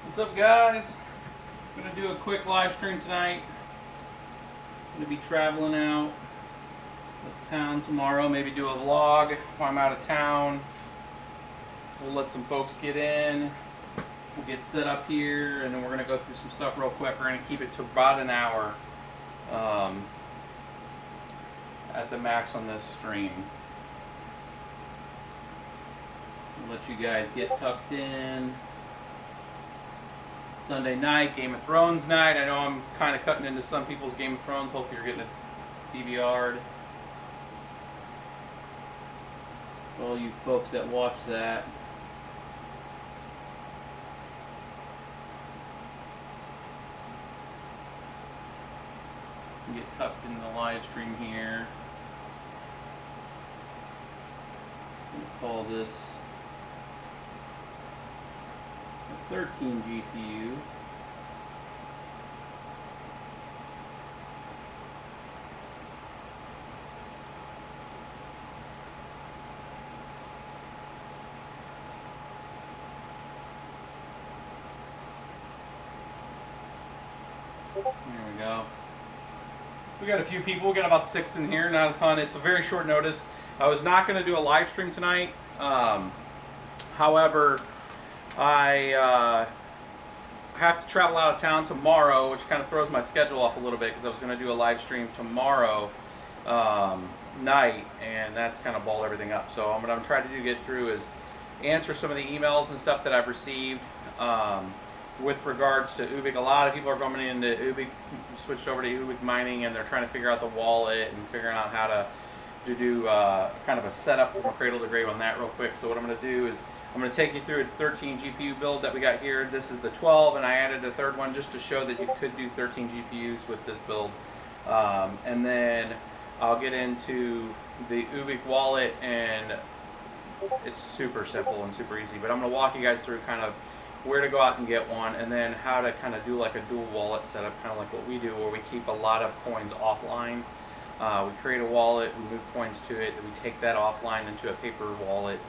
What's up, guys? I'm gonna do a quick live stream tonight. I'm gonna be traveling out of town tomorrow. Maybe do a vlog while I'm out of town. We'll let some folks get in. We'll get set up here, and then we're gonna go through some stuff real quick. We're gonna keep it to about an hour at the max on this stream. We'll let you guys get tucked in. Sunday night, Game of Thrones night. I know I'm kind of cutting into some people's Game of Thrones. Hopefully you're getting it DVR'd. All you folks that watch that. Get tucked in the live stream here. We'll call this 13 GPU. There we go. We got a few people. We got about 6 in here, not a ton. It's a very short notice. I was not going to do a live stream tonight. However, I have to travel out of town tomorrow, which kind of throws my schedule off a little bit because I was going to do a live stream tomorrow night, and that's kind of balled everything up. So what I'm trying to get through is answer some of the emails and stuff that I've received with regards to Ubiq. A lot of people are going into Ubiq, switched over to Ubiq mining, and they're trying to figure out the wallet and figuring out how to do kind of a setup from a cradle to grave on that real quick. So what I'm going to do is I'm going to take you through a 13 GPU build that we got here. This is the 12, and I added a third one just to show that you could do 13 GPUs with this build. And then I'll get into the Ubiq wallet, and it's super simple and super easy. But I'm going to walk you guys through kind of where to go out and get one, and then how to kind of do like a dual wallet setup, kind of like what we do, where we keep a lot of coins offline. We create a wallet, we move coins to it, we take that offline into a paper wallet,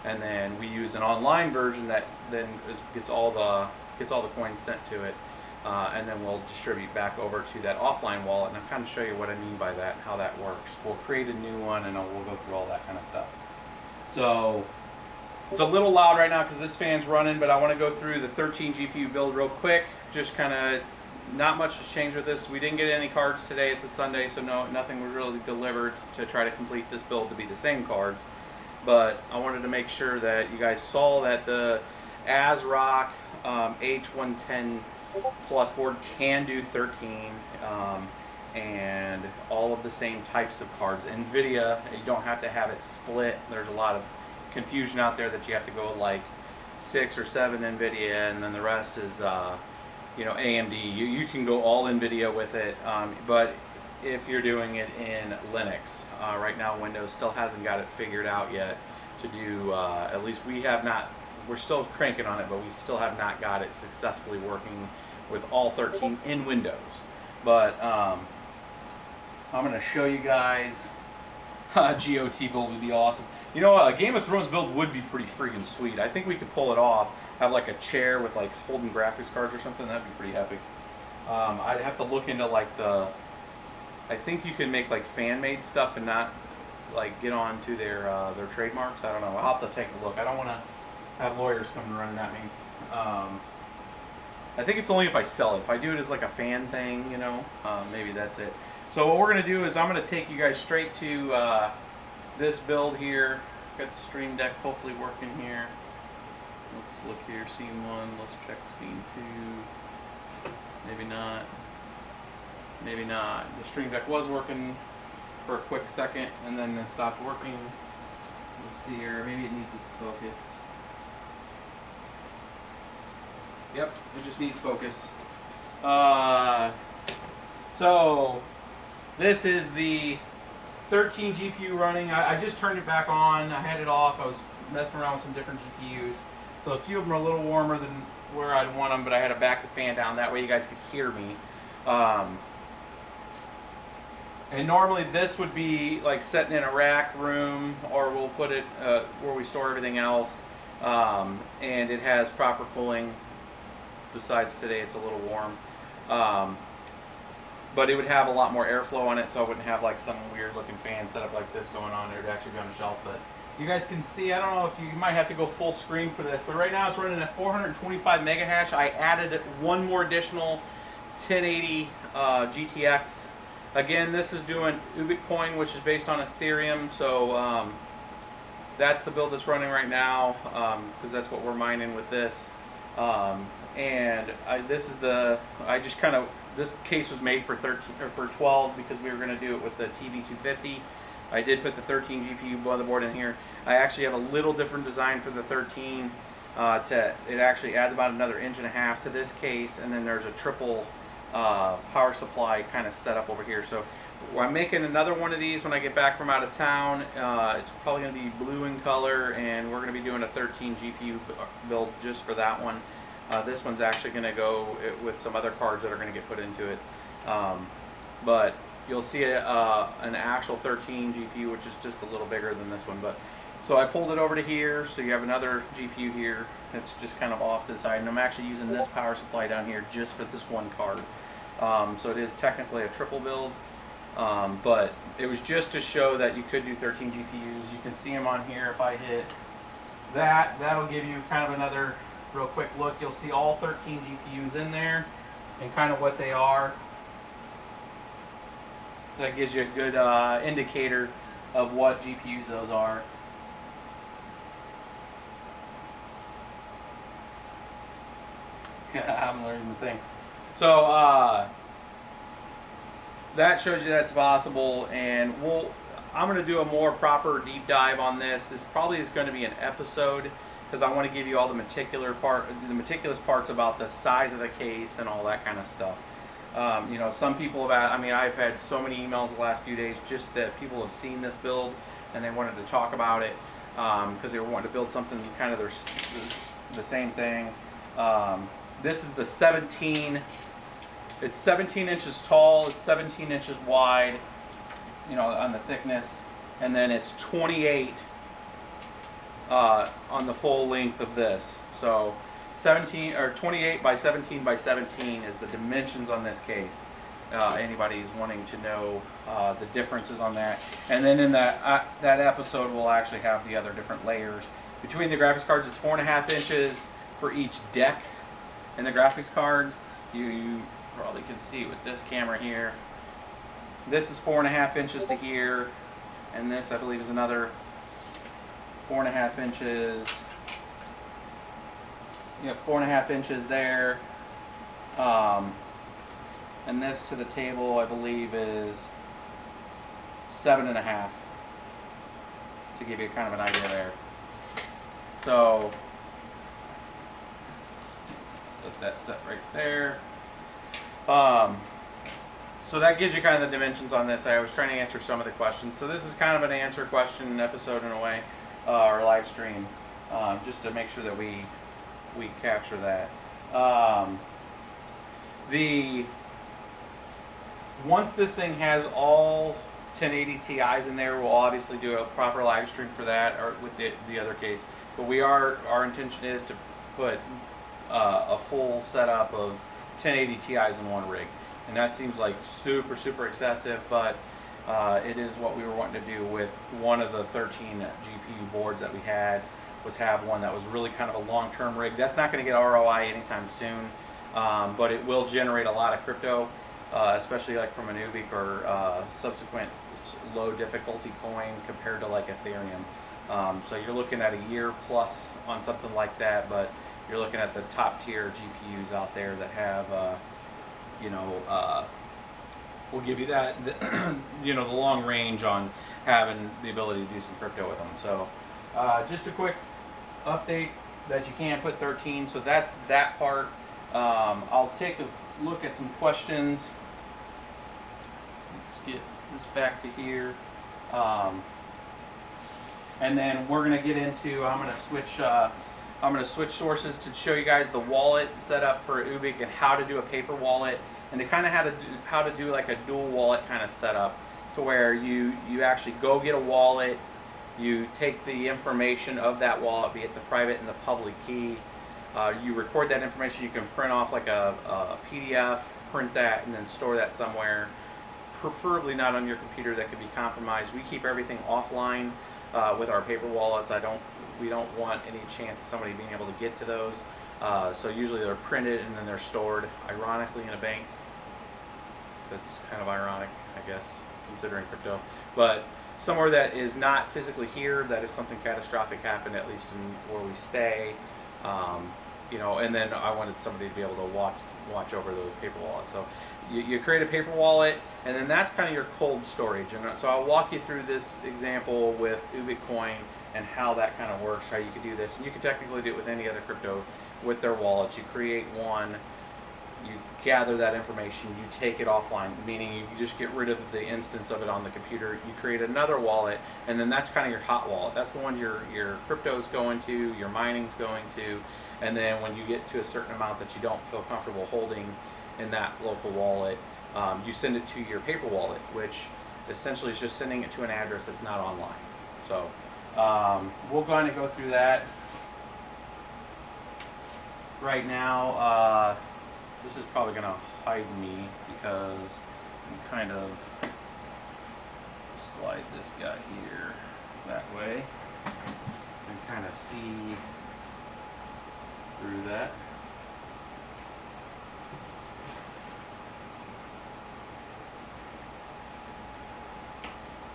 and then we use an online version that then gets all the coins sent to it, and then we'll distribute back over to that offline wallet. And I'll kind of show you what I mean by that, and how that works. We'll create a new one, and we'll go through all that kind of stuff. So it's a little loud right now because this fan's running, but I want to go through the 13 GPU build real quick. Just kind of, not much has changed with this. We didn't get any cards today. It's a Sunday, so nothing was really delivered to try to complete this build to be the same cards. But I wanted to make sure that you guys saw that the ASROCK H110 Plus board can do 13 and all of the same types of cards. Nvidia, you don't have to have it split. There's a lot of confusion out there that you have to go like 6 or 7 Nvidia, and then the rest is AMD. You can go all Nvidia with it, but if you're doing it in Linux, right now Windows still hasn't got it figured out yet to do, at least we have not. We're still cranking on it, but we still have not got it successfully working with all 13 in Windows. But I'm going to show you guys a GOT build would be awesome. You know, a Game of Thrones build would be pretty freaking sweet. I think we could pull it off. Have like a chair with like holding graphics cards or something. That'd be pretty epic. I'd have to look into like I think you can make like fan-made stuff and not like get on to their trademarks. I don't know. I'll have to take a look. I don't want to have lawyers coming running at me. I think it's only if I sell it. If I do it as like a fan thing, maybe that's it. So what we're going to do is I'm going to take you guys straight to this build here. Got the stream deck hopefully working here. Let's look here, scene 1. Let's check scene 2. Maybe not. Maybe not. The stream deck was working for a quick second, and then it stopped working. Let's see here. Maybe it needs its focus. Yep, it just needs focus. So this is the 13 GPU running. I just turned it back on. I had it off. I was messing around with some different GPUs. So a few of them are a little warmer than where I'd want them, but I had to back the fan down. That way you guys could hear me. And normally this would be like sitting in a racked room, or we'll put it where we store everything else. And it has proper cooling. besides today it's a little warm. But it would have a lot more airflow on it, so I wouldn't have like some weird looking fan set up like this going on. It would actually be on a shelf. But you guys can see, I don't know if you might have to go full screen for this, but right now it's running at 425 mega hash. I added one more additional 1080 GTX. Again, this is doing Ubiq coin, which is based on Ethereum, so that's the build that's running right now, because that's what we're mining with this. This case was made for 13 or for 12 because we were going to do it with the TV250. I did put the 13 GPU motherboard in here. I actually have a little different design for the 13. It actually adds about another 1.5 inches to this case, and then there's a triple power supply kind of set up over here. So I'm making another one of these when I get back from out of town. It's probably going to be blue in color, and we're going to be doing a 13 GPU build just for that one. This one's actually going to go with some other cards that are going to get put into it. But you'll see an actual 13 GPU, which is just a little bigger than this one. But so I pulled it over to here, so you have another GPU here. It's just kind of off to the side, and I'm actually using this power supply down here just for this one card. So it is technically a triple build, but it was just to show that you could do 13 GPUs. You can see them on here. If I hit that, that'll give you kind of another real quick look. You'll see all 13 GPUs in there and kind of what they are. So that gives you a good indicator of what GPUs those are. I'm learning the thing. So that shows you that's possible, and I'm going to do a more proper deep dive on this. This probably is going to be an episode, because I want to give you all the meticulous parts about the size of the case and all that kind of stuff. You know, some people have, I've had so many emails the last few days just that people have seen this build and they wanted to talk about it because they were wanting to build something kind of the same thing. This is the 17. It's 17 inches tall. It's 17 inches wide. You know, on the thickness, and then it's 28 on the full length of this. So 17 or 28 by 17 by 17 is the dimensions on this case. Anybody's wanting to know the differences on that, and then in that episode we'll actually have the other different layers between the graphics cards. It's 4.5 inches for each deck in the graphics cards. You probably can see with this camera here. This is 4.5 inches to here, and this I believe is another 4.5 inches. Yep, 4.5 inches there. And this to the table I believe is 7.5, to give you kind of an idea there. So let that set right there. So that gives you kind of the dimensions on this. I was trying to answer some of the questions. So this is kind of an answer question episode in a way, or live stream, just to make sure that we capture that. Once this thing has all 1080 Ti's in there, we'll obviously do a proper live stream for that, or with the other case. But our intention is to put a full setup of 1080 Ti's in one rig. And that seems like super, super excessive, but it is what we were wanting to do with one of the 13 GPU boards that we had, was have one that was really kind of a long-term rig. That's not going to get ROI anytime soon, but it will generate a lot of crypto, especially like from an Ubiq or subsequent low difficulty coin compared to like Ethereum. So you're looking at a year plus on something like that, but you're looking at the top tier GPUs out there that have we'll give you that, the long range on having the ability to do some crypto with them. So just a quick update that you can put 13. So that's that part. I'll take a look at some questions. Let's get this back to here. And then we're going to get into, I'm going to switch sources to show you guys the wallet setup for Ubiq and how to do a paper wallet, and to kind of how to do like a dual wallet kind of setup, to where you actually go get a wallet, you take the information of that wallet, be it the private and the public key, You record that information. You can print off like a PDF, print that, and then store that somewhere. Preferably not on your computer that could be compromised. We keep everything offline with our paper wallets. We don't want any chance of somebody being able to get to those. So usually they're printed and then they're stored, ironically, in a bank. That's kind of ironic, I guess, considering crypto. But somewhere that is not physically here, that if something catastrophic happened, at least in where we stay, and then I wanted somebody to be able to watch over those paper wallets. So you create a paper wallet, and then that's kind of your cold storage. And so I'll walk you through this example with Ubiq Coin and how that kind of works, how you can do this. And you can technically do it with any other crypto with their wallets. You create one, you gather that information, you take it offline, meaning you just get rid of the instance of it on the computer. You create another wallet, and then that's kind of your hot wallet. That's the one your crypto is going to, your mining's going to, and then when you get to a certain amount that you don't feel comfortable holding in that local wallet, you send it to your paper wallet, which essentially is just sending it to an address that's not online. So we're going to go through that right now. This is probably going to hide me because you kind of slide this guy here that way and kind of see through that.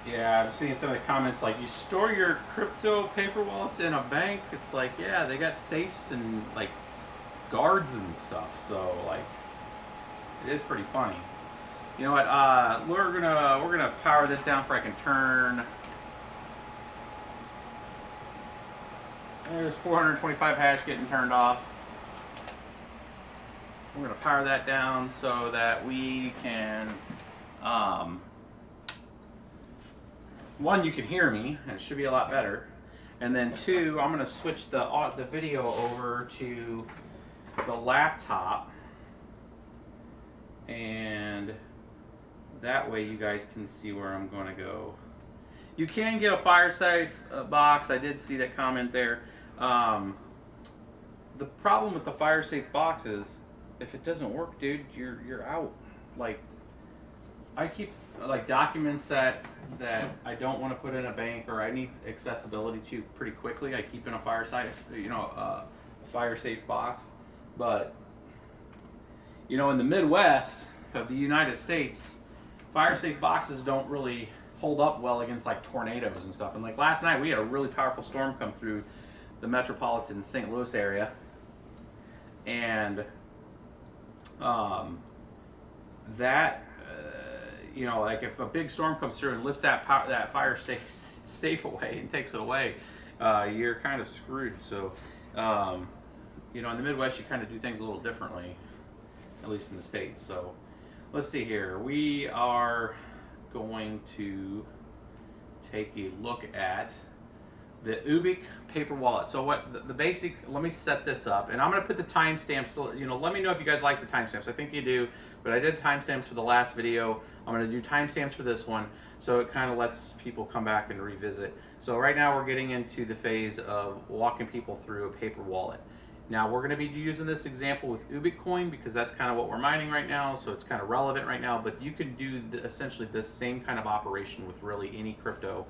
Yeah, I've seen some of the comments like, you store your crypto paper wallets in a bank. It's like, yeah, they got safes and like guards and stuff, so like it is pretty funny. You know what? We're gonna power this down for I can turn. There's 425 hash getting turned off. We're gonna power that down so that we can. One, you can hear me, and it should be a lot better. And then two, I'm gonna switch the video over to the laptop, and that way you guys can see where I'm going to go. You can get a fire safe box. I did see that comment there. The problem with the fire safe box is if it doesn't work, dude, you're out. Like, I keep like documents that I don't want to put in a bank or I need accessibility to pretty quickly. I keep in a fire safe, a fire safe box. But, in the Midwest of the United States, fire safe boxes don't really hold up well against like tornadoes and stuff. And like last night, we had a really powerful storm come through the metropolitan St. Louis area. And like if a big storm comes through and lifts that fire safe away and takes it away, you're kind of screwed. So, in the Midwest, you kind of do things a little differently, at least in the States. So let's see here. We are going to take a look at the Ubiq paper wallet. So what the basic, let me set this up, and I'm going to put the timestamps. Let me know if you guys like the timestamps. I think you do, but I did timestamps for the last video. I'm going to do timestamps for this one, so it kind of lets people come back and revisit. So right now we're getting into the phase of walking people through a paper wallet. Now we're going to be using this example with Ubiq Coin because that's kind of what we're mining right now, so it's kind of relevant right now, but you can do essentially this same kind of operation with really any crypto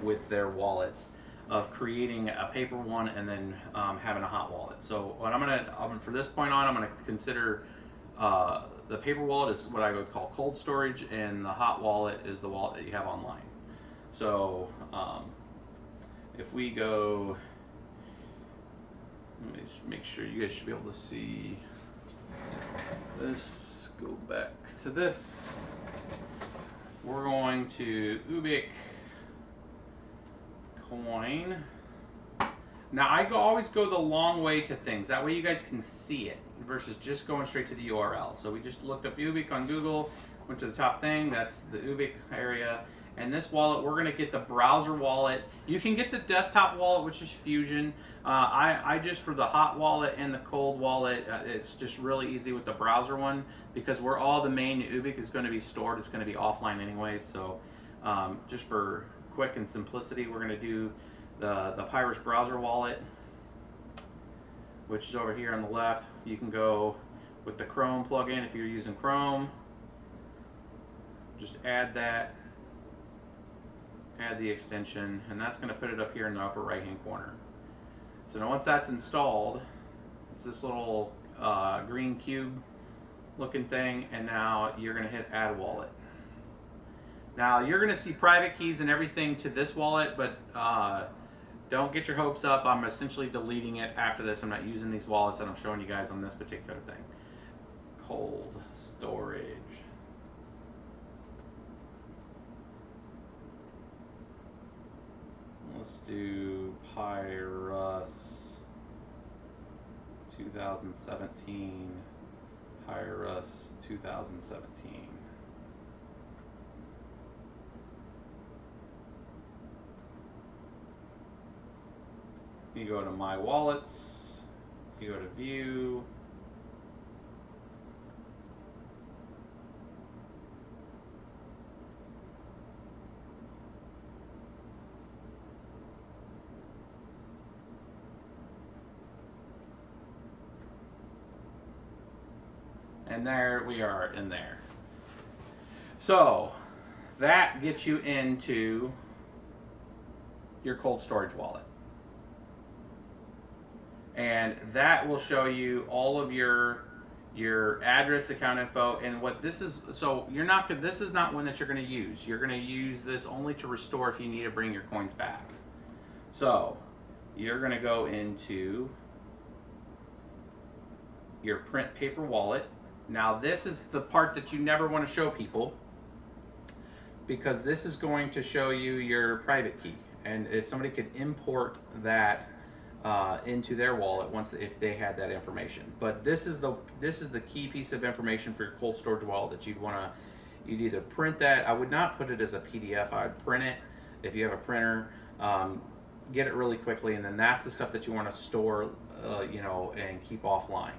with their wallets, of creating a paper one and then having a hot wallet. So what from this point on, I'm going to consider the paper wallet is what I would call cold storage, and the hot wallet is the wallet that you have online. So if we go, let me make sure you guys should be able to see this. Go back to this. We're going to Ubiq Coin. Now I always go the long way to things. That way you guys can see it versus just going straight to the URL. So we just looked up Ubiq on Google, went to the top thing. That's the Ubiq area. And this wallet, we're going to get the browser wallet. You can get the desktop wallet, which is Fusion. I just, for the hot wallet and the cold wallet, it's just really easy with the browser one because where all the main Ubiq is going to be stored, it's going to be offline anyway. So just for quick and simplicity, we're going to do the Pyrus browser wallet. which is over here on the left. You can go with the Chrome plugin if you're using Chrome. Just add that, add the extension, and that's going to put it up here in the upper right hand corner. So now once that's installed, it's this little green cube looking thing, and now you're going to hit add wallet. Now you're going to see private keys and everything to this wallet, but don't get your hopes up. I'm essentially deleting it after this. I'm not using these wallets that I'm showing you guys on this particular thing. Cold storage. Let's do Pyrus 2017. Pyrus 2017. You go to My Wallets, you go to View, and there we are in there. So that gets you into your cold storage wallet. And that will show you all of your address, account info, and what this is. So you're not, this is not one that you're going to use. You're going to use this only to restore if you need to bring your coins back. So you're going to go into your print paper wallet. Now this is the part that you never want to show people, because this is going to show you your private key, and if somebody could import that into their wallet if they had that information. But this is the key piece of information for your cold storage wallet that you'd either print that. I would not put it as a PDF. I would print it if you have a printer. Get it really quickly, and then that's the stuff that you want to store, and keep offline.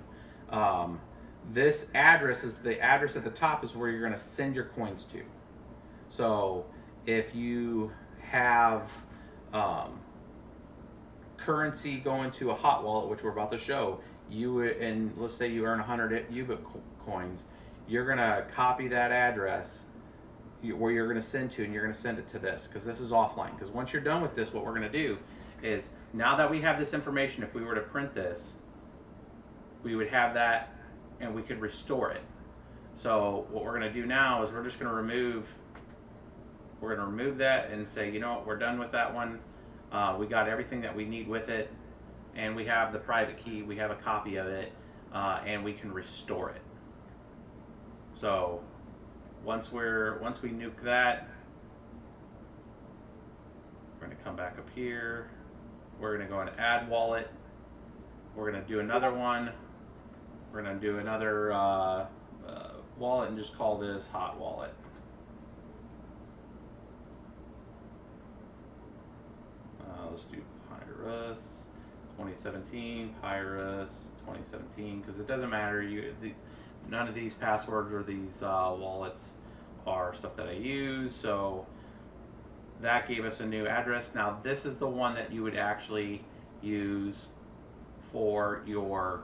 This address is the address at the top is where you're going to send your coins to. So if you have currency going to a hot wallet, which we're about to show, and let's say you earn 100 Ubiq coins, you're going to copy that address where you're going to send to, and you're going to send it to this, because this is offline. Because once you're done with this, what we're going to do is, now that we have this information, if we were to print this, we would have that and we could restore it. So what we're going to do now is we're just going to remove that and say, you know what, we're done with that one. We got everything that we need with it, and we have the private key, we have a copy of it, and we can restore it. So once we nuke that, we're going to come back up here. We're going to go into add wallet. We're going to do another one. We're going to do another wallet and just call this hot wallet. Let's do Pyrus 2017, Pyrus 2017, because it doesn't matter. None of these passwords or these wallets are stuff that I use. So that gave us a new address. Now this is the one that you would actually use for your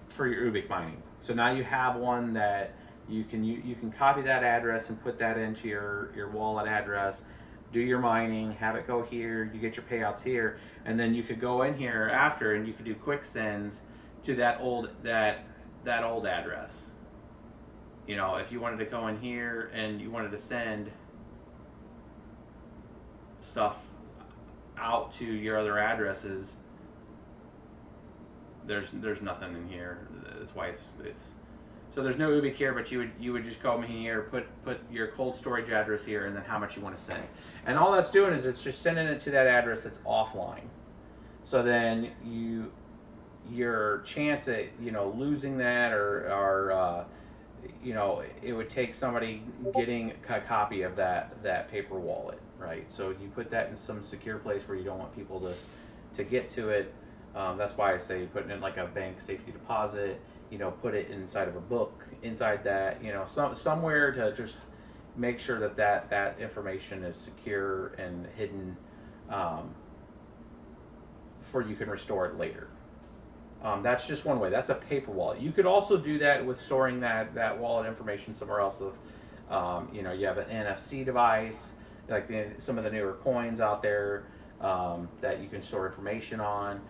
Ubiq mining. So now you have one that you can copy that address and put that into your wallet address, do your mining, have it go here, you get your payouts here, and then you could go in here after and you could do quick sends to that old address. You know, if you wanted to go in here and you wanted to send stuff out to your other addresses, there's nothing in here. That's why it's so there's no Ubiq here, but you would just come in here, put your cold storage address here, and then how much you want to send. And all that's doing is it's just sending it to that address that's offline. So then your chance at losing that or it would take somebody getting a copy of that paper wallet, right? So you put that in some secure place where you don't want people to get to it. That's why I say putting it in like a bank safety deposit. Put it inside of a book, inside that, somewhere to just make sure that information is secure and hidden, for you can restore it later. That's just one way. That's a paper wallet. You could also do that with storing that wallet information somewhere else. You know, you have an NFC device, like some of the newer coins out there that you can store information on.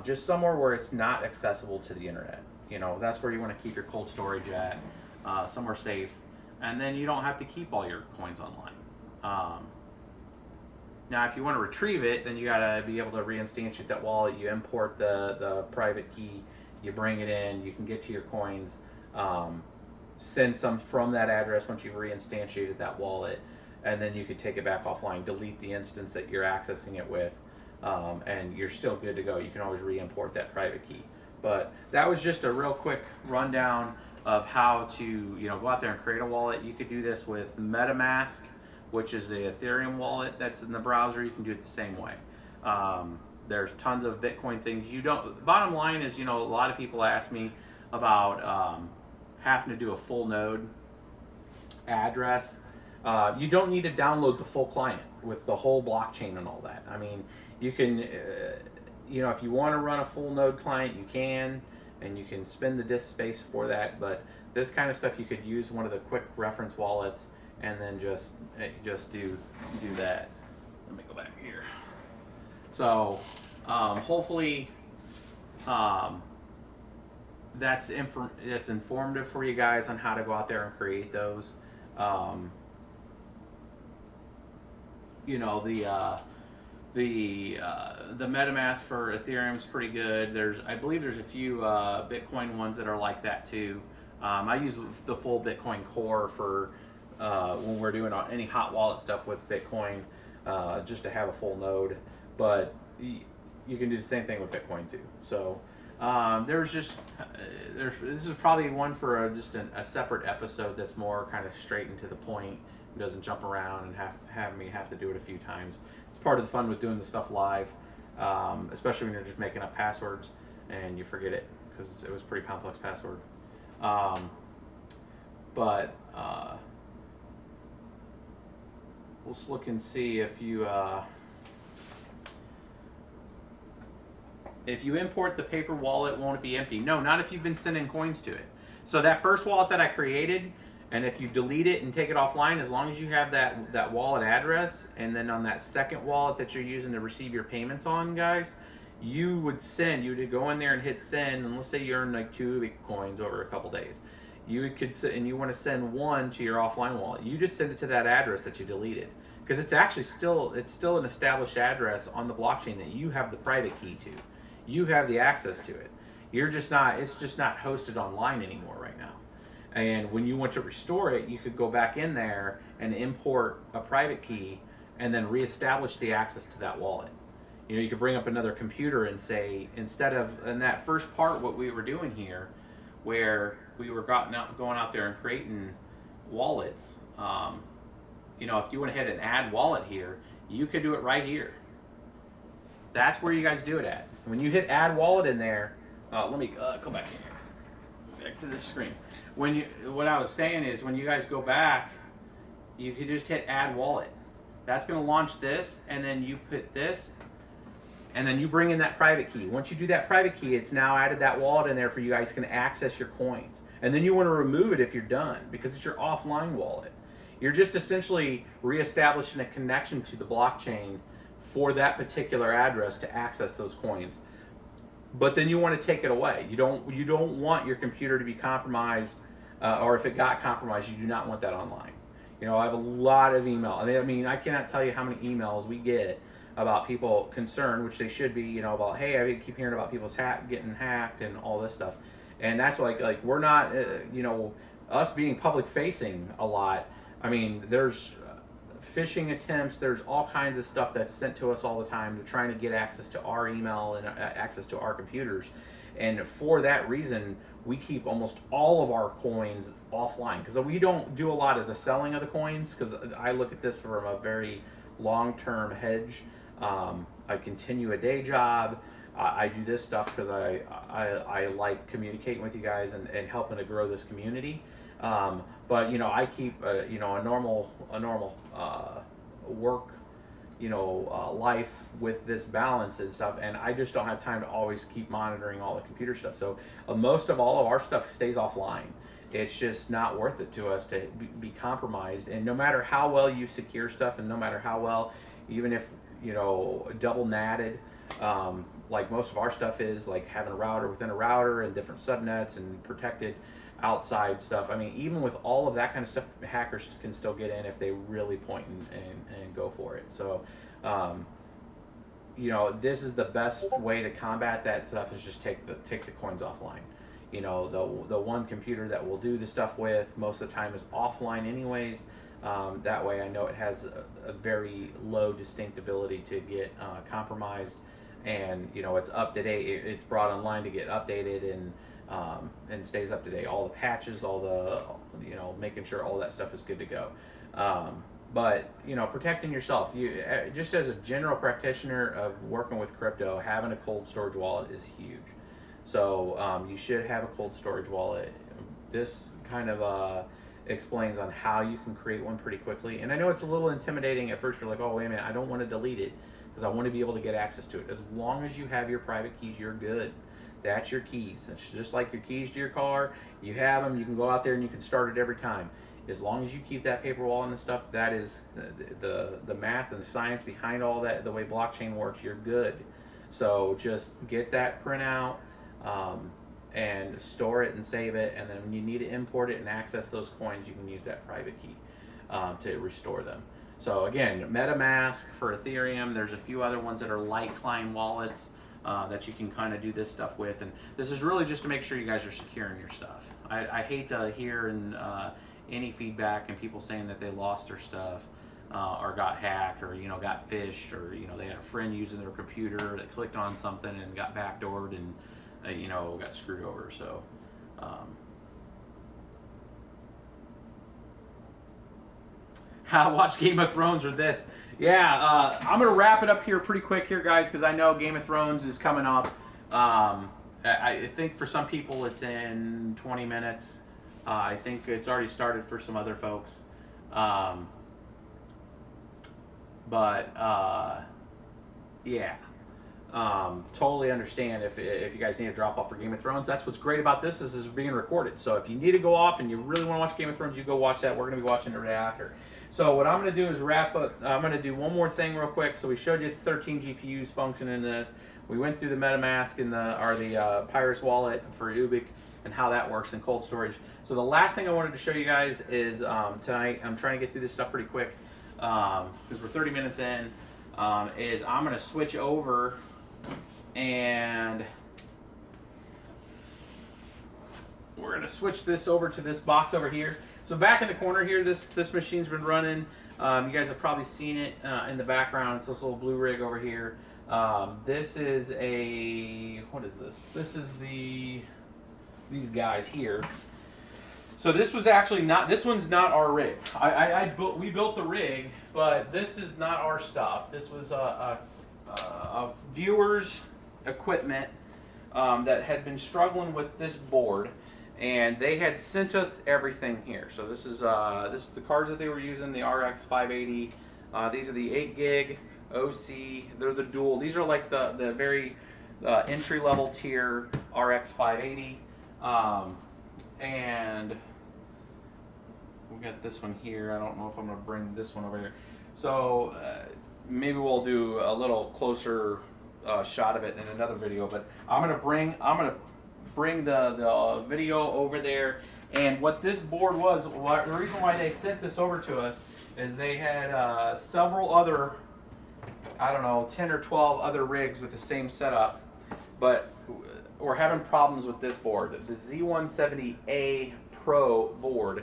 Just somewhere where it's not accessible to the internet. You know, that's where you want to keep your cold storage at, somewhere safe, and then you don't have to keep all your coins online. Now, if you want to retrieve it, then you gotta be able to reinstantiate that wallet. You import the private key, you bring it in, you can get to your coins, send some from that address once you've reinstantiated that wallet, and then you could take it back offline, delete the instance that you're accessing it with, and you're still good to go. You can always re-import that private key. But that was just a real quick rundown of how to, you know, go out there and create a wallet. You could do this with MetaMask, which is the Ethereum wallet that's in the browser. You can do it the same way. There's tons of Bitcoin things. Bottom line is, you know, a lot of people ask me about having to do a full node address. You don't need to download the full client with the whole blockchain and all that. I mean, you can, you know, if you want to run a full node client, you can, and you can spend the disk space for that. But this kind of stuff, you could use one of the quick reference wallets and then just do that. Let me go back here. So hopefully that's informative for you guys on how to go out there and create those. You know, the MetaMask for Ethereum is pretty good. I believe there's a few Bitcoin ones that are like that too. I use the full Bitcoin core for when we're doing any hot wallet stuff with Bitcoin, just to have a full node. But you can do the same thing with Bitcoin too. So this is probably one for just a separate episode that's more kind of straight and to the point. It doesn't jump around and have me have to do it a few times. It's part of the fun with doing the stuff live, especially when you're just making up passwords and you forget it because it was a pretty complex password. Let's look and see if you import the paper wallet, won't it be empty? No, not if you've been sending coins to it. So that first wallet that I created, and if you delete it and take it offline, as long as you have that wallet address, and then on that second wallet that you're using to receive your payments on, guys, you would go in there and hit send, and let's say you earn like 2 Ubiq coins over a couple days. You want to send one to your offline wallet. You just send it to that address that you deleted, because it's actually still an established address on the blockchain that you have the private key to. You have the access to it. It's just not hosted online anymore right now. And when you want to restore it, you could go back in there and import a private key and then reestablish the access to that wallet. You know, you could bring up another computer and say, instead of in that first part, what we were doing here, where we were going out there and creating wallets, you know, if you want to hit an add wallet here, you could do it right here. That's where you guys do it at. When you hit add wallet in there, let me go back to this screen. What I was saying is, when you guys go back, you could just hit add wallet. That's going to launch this, and then you put this, and then you bring in that private key. Once you do that private key, it's now added that wallet in there for you guys can access your coins. And then you want to remove it if you're done, because it's your offline wallet. You're just essentially reestablishing a connection to the blockchain for that particular address to access those coins. But then you want to take it away. You don't want your computer to be compromised, or if it got compromised, you do not want that online. You know, I have a lot of email. I mean, I cannot tell you how many emails we get about people concerned, which they should be, you know, about, hey, I keep hearing about people's getting hacked and all this stuff. And that's like we're not, you know, us being public facing a lot. I mean, there's phishing attempts, there's all kinds of stuff that's sent to us all the time to trying to get access to our email and access to our computers. And for that reason, we keep almost all of our coins offline, because we don't do a lot of the selling of the coins, because I look at this from a very long-term hedge. I continue a day job. I do this stuff because I like communicating with you guys and helping to grow this community. But you know, I keep you know, a normal work life with this balance and stuff, and I just don't have time to always keep monitoring all the computer stuff. So most of all of our stuff stays offline. It's just not worth it to us to be compromised. And no matter how well you secure stuff, and no matter how well, even if double natted, like most of our stuff is, like having a router within a router and different subnets and protected outside stuff. I mean, even with all of that kind of stuff, hackers can still get in if they really point and go for it. So, this is the best way to combat that stuff, is just take the coins offline. The one computer that we'll do the stuff with most of the time is offline anyways. That way I know it has a very low distinct ability to get compromised, and it's up to date. It's brought online to get updated and stays up to date. All the patches, all the making sure all that stuff is good to go. But protecting yourself, just as a general practitioner of working with crypto, having a cold storage wallet is huge. So you should have a cold storage wallet. This kind of explains on how you can create one pretty quickly. And I know it's a little intimidating at first. You're like, oh, wait a minute, I don't want to delete it because I want to be able to get access to it. As long as you have your private keys, you're good. That's your keys. It's just like your keys to your car. You have them. You can go out there and you can start it every time. As long as you keep that paper wallet and stuff, that is the math and the science behind all that, the way blockchain works, you're good. So just get that printout and store it and save it, and then when you need to import it and access those coins, you can use that private key to restore them. So again, MetaMask for Ethereum. There's a few other ones that are like Klein wallets that you can kind of do this stuff with, and this is really just to make sure you guys are securing your stuff. I hate to hear any feedback and people saying that they lost their stuff or got hacked or got phished, or they had a friend using their computer that clicked on something and got backdoored and got screwed over. So how watch Game of Thrones or this. Yeah, I'm gonna wrap it up here pretty quick here, guys, because I know Game of Thrones is coming up. I think for some people it's in 20 minutes. I think it's already started for some other folks. Yeah. Totally understand if you guys need a drop off for Game of Thrones. That's what's great about this, is being recorded. So if you need to go off and you really want to watch Game of Thrones, you go watch that. We're going to be watching it right after. So what I'm going to do is wrap up. I'm going to do one more thing real quick. So we showed you the 13 GPUs function in this. We went through the MetaMask and the Pyrus wallet for Ubiq and how that works in cold storage. So the last thing I wanted to show you guys is tonight, I'm trying to get through this stuff pretty quick because we're 30 minutes in, is I'm going to switch over and we're going to switch this over to this box over here. So back in the corner here, this machine's been running. You guys have probably seen it in the background. It's this little blue rig over here. This is what is this? This is these guys here. So this was actually not, this one's not our rig. We built the rig, but this is not our stuff. This was a viewer's equipment that had been struggling with this board, and they had sent us everything here. So this is the cards that they were using, the RX 580. These are the 8 gig OC. They're the dual. These are like the very entry level tier RX 580. And we got this one here. I don't know if I'm going to bring this one over here. So maybe we'll do a little closer shot of it in another video. But I'm going to bring the video over there. And what this board was, the reason why they sent this over to us is they had several other, I don't know, 10 or 12 other rigs with the same setup, but we're having problems with this board, the Z170-A Pro board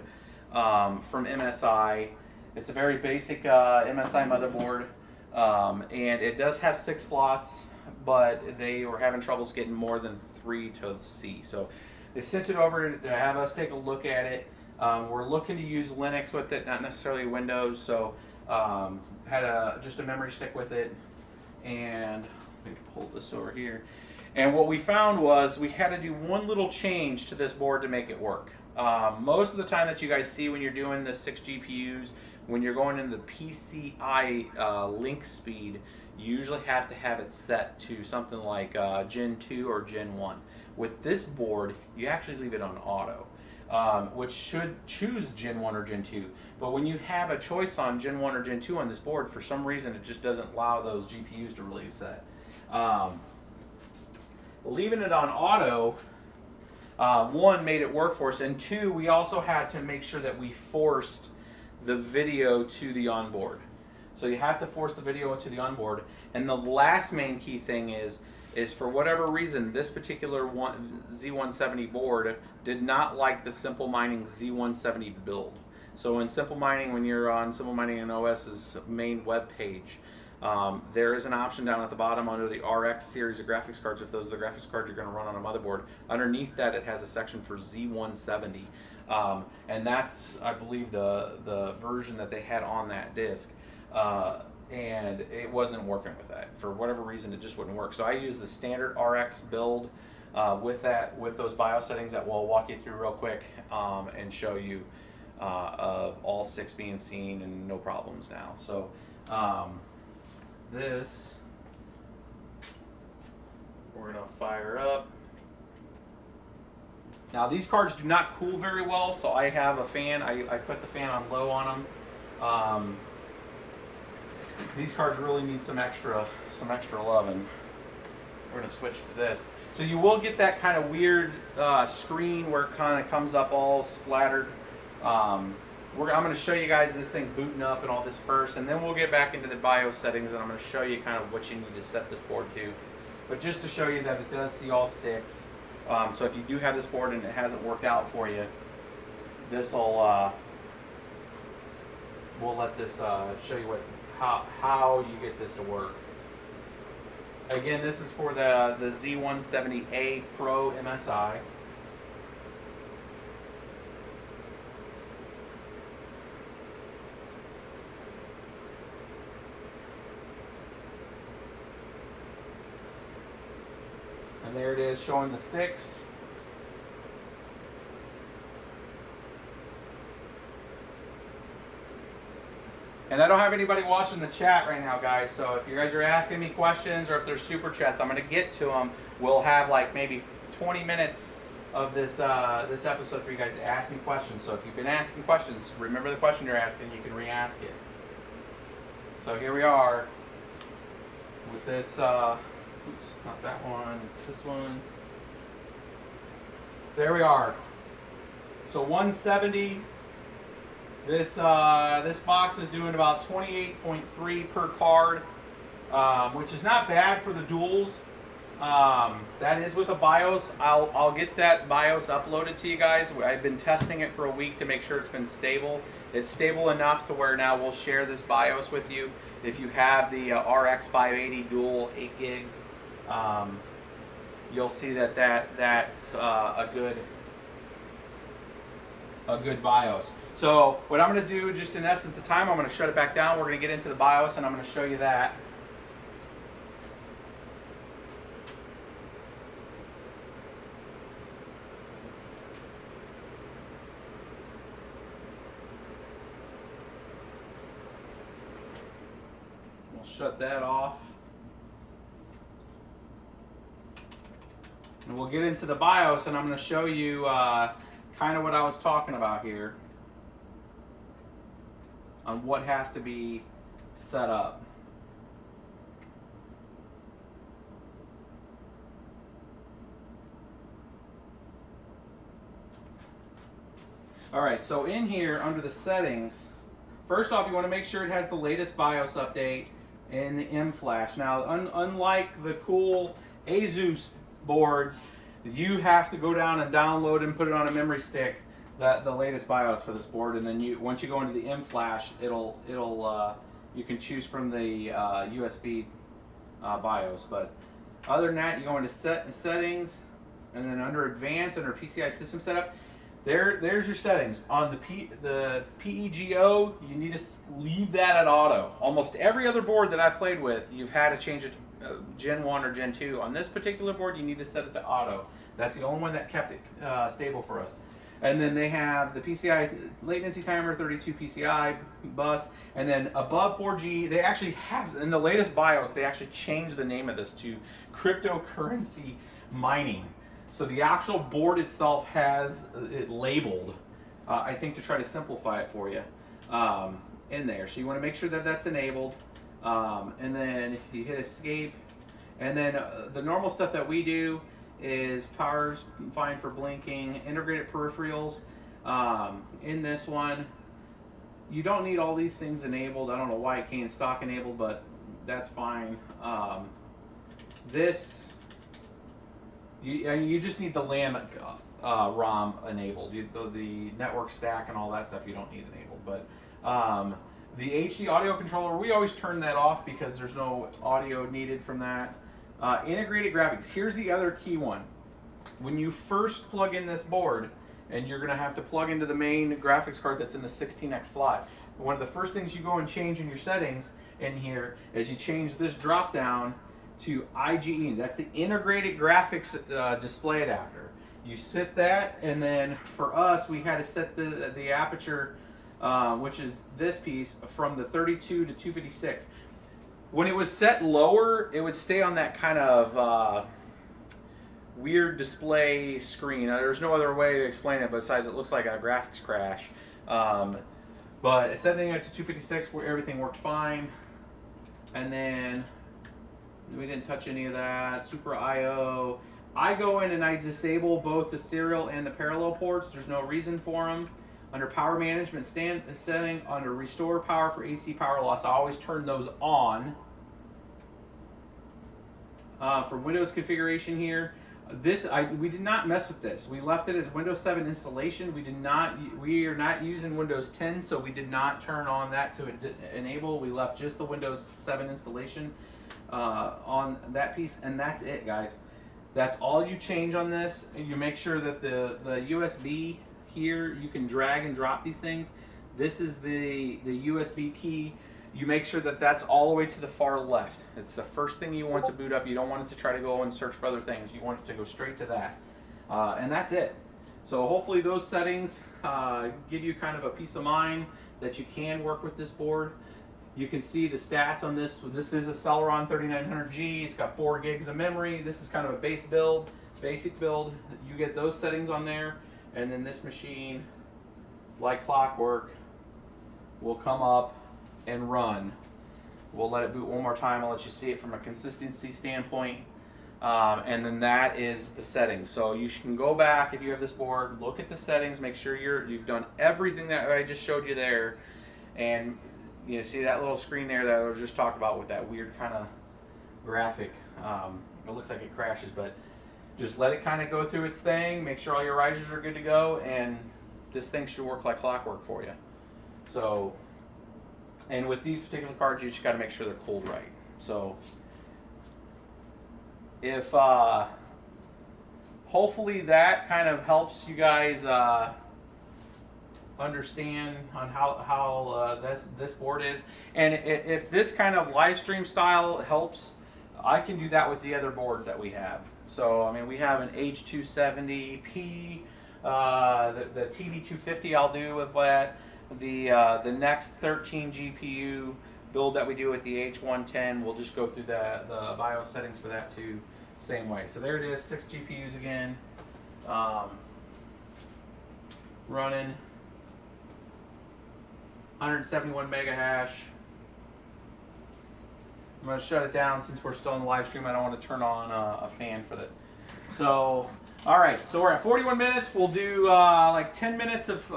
from MSI. It's a very basic MSI motherboard, and it does have 6 slots, but they were having troubles getting more than 3 to C. So they sent it over to have us take a look at it. We're looking to use Linux with it, not necessarily Windows. So had just a memory stick with it, and let me pull this over here. And what we found was we had to do one little change to this board to make it work. Most of the time that you guys see when you're doing the 6 GPUs when you're going into the PCI link speed, you usually have to have it set to something like Gen 2 or Gen 1. With this board, you actually leave it on auto, which should choose Gen 1 or Gen 2. But when you have a choice on Gen 1 or Gen 2 on this board, for some reason it just doesn't allow those GPUs to really set. Leaving it on auto, one, made it work for us, and two, we also had to make sure that we forced the video to the onboard. So you have to force the video to the onboard. And the last main key thing is for whatever reason, this particular Z170 board did not like the Simple Mining Z170 build. So in Simple Mining, when you're on Simple Mining and OS's main web page, there is an option down at the bottom under the RX series of graphics cards, if those are the graphics cards you're going to run on a motherboard. Underneath that, it has a section for Z170. And that's, I believe, the version that they had on that disk. And it wasn't working with that. For whatever reason, it just wouldn't work. So I used the standard RX build with those BIOS settings that we'll walk you through real quick and show you of all 6 being seen and no problems now. So this we're going to fire up. Now these cards do not cool very well, so I have a fan. I put the fan on low on them. These cards really need some extra loving. We're going to switch to this. So you will get that kind of weird screen where it kind of comes up all splattered. I'm going to show you guys this thing booting up and all this first, and then we'll get back into the BIOS settings, and I'm going to show you kind of what you need to set this board to. But just to show you that it does see all 6. So if you do have this board and it hasn't worked out for you, this will we'll let this show you how you get this to work. Again, this is for the Z170-A Pro MSI. And there it is showing the 6. And I don't have anybody watching the chat right now, guys, so if you guys are asking me questions or if there's super chats, I'm going to get to them. We'll have like maybe 20 minutes of this this episode for you guys to ask me questions. So if you've been asking questions, remember the question you're asking, you can re-ask it. So here we are with this, oops, not that one, this one. There we are. So 170. This box is doing about 28.3 per card, which is not bad for the duals. That is with a BIOS. I'll get that BIOS uploaded to you guys. I've been testing it for a week to make sure it's been stable. It's stable enough to where now we'll share this BIOS with you. If you have the RX 580 dual 8 gigs, you'll see that's a good BIOS. So what I'm going to do, just in essence of time, I'm going to shut it back down. We're going to get into the BIOS, and I'm going to show you that. We'll shut that off. And we'll get into the BIOS, and I'm going to show you kind of what I was talking about here on what has to be set up. Alright, so in here under the settings, first off you want to make sure it has the latest BIOS update and the M flash. Now unlike the cool ASUS boards, you have to go down and download and put it on a memory stick, the latest BIOS for this board, and then once you go into the M flash, it'll you can choose from the USB BIOS. But other than that, you go into settings, and then under advanced, under PCI system setup, there's your settings. On the PEGO, you need to leave that at auto. Almost every other board that I've played with, you've had to change it to Gen 1 or Gen 2. On this particular board, you need to set it to auto. That's the only one that kept it stable for us. And then they have the PCI latency timer, 32 PCI bus, and then above 4G, they actually have, in the latest BIOS, they actually changed the name of this to cryptocurrency mining. So the actual board itself has it labeled, I think to try to simplify it for you, in there. So you want to make sure that that's enabled, and then you hit escape, and then the normal stuff that we do is power's fine for blinking, integrated peripherals. In this one, you don't need all these things enabled. I don't know why it came stock enabled, but that's fine. You just need the LAN ROM enabled. The network stack and all that stuff you don't need enabled. But the HD audio controller, we always turn that off because there's no audio needed from that. Integrated graphics. Here's the other key one. When you first plug in this board, and you're going to have to plug into the main graphics card that's in the 16X slot, one of the first things you go and change in your settings in here is you change this drop down to IGE. That's the integrated graphics display adapter. You set that, and then for us, we had to set the aperture, which is this piece, from the 32 to 256. When it was set lower, it would stay on that kind of weird display screen. There's no other way to explain it besides it looks like a graphics crash. But setting it to 256, where everything worked fine. And then we didn't touch any of that. Super I/O. I go in and I disable both the serial and the parallel ports. There's no reason for them. Under power management setting, under restore power for AC power loss, I always turn those on. For Windows configuration here, we did not mess with this. We left it as Windows 7 installation. We are not using Windows 10, so we did not turn on that to enable. We left just the Windows 7 installation on that piece, and that's it, guys. That's all you change on this. You make sure that the USB here, you can drag and drop these things. This is the USB key. You make sure that that's all the way to the far left. It's the first thing you want to boot up. You don't want it to try to go and search for other things. You want it to go straight to that. And that's it. So hopefully those settings give you kind of a peace of mind that you can work with this board. You can see the stats on this. This is a Celeron 3900G. It's got 4 gigs of memory. This is kind of a basic build. You get those settings on there. And then this machine, like clockwork, will come up and run. We'll let it boot one more time. I'll let you see it from a consistency standpoint. And then that is the settings. So you can go back if you have this board, look at the settings, make sure you've done everything that I just showed you there. And you see that little screen there that I was just talking about with that weird kind of graphic. It looks like it crashes, but just let it kind of go through its thing, make sure all your risers are good to go, and this thing should work like clockwork for you. So, and with these particular cards, you just got to make sure they're cooled right. So, if hopefully that kind of helps you guys understand on how this board is, and if this kind of live stream style helps, I can do that with the other boards that we have. So, I mean, we have an H270P, the TV250 I'll do with that. The next 13 GPU build that we do with the H110, we'll just go through the BIOS settings for that too, same way. So there it is, 6 GPUs again, running 171 mega hash. I'm going to shut it down since we're still in the live stream. I don't want to turn on a fan for that. So, all right. So we're at 41 minutes. We'll do like 10 minutes of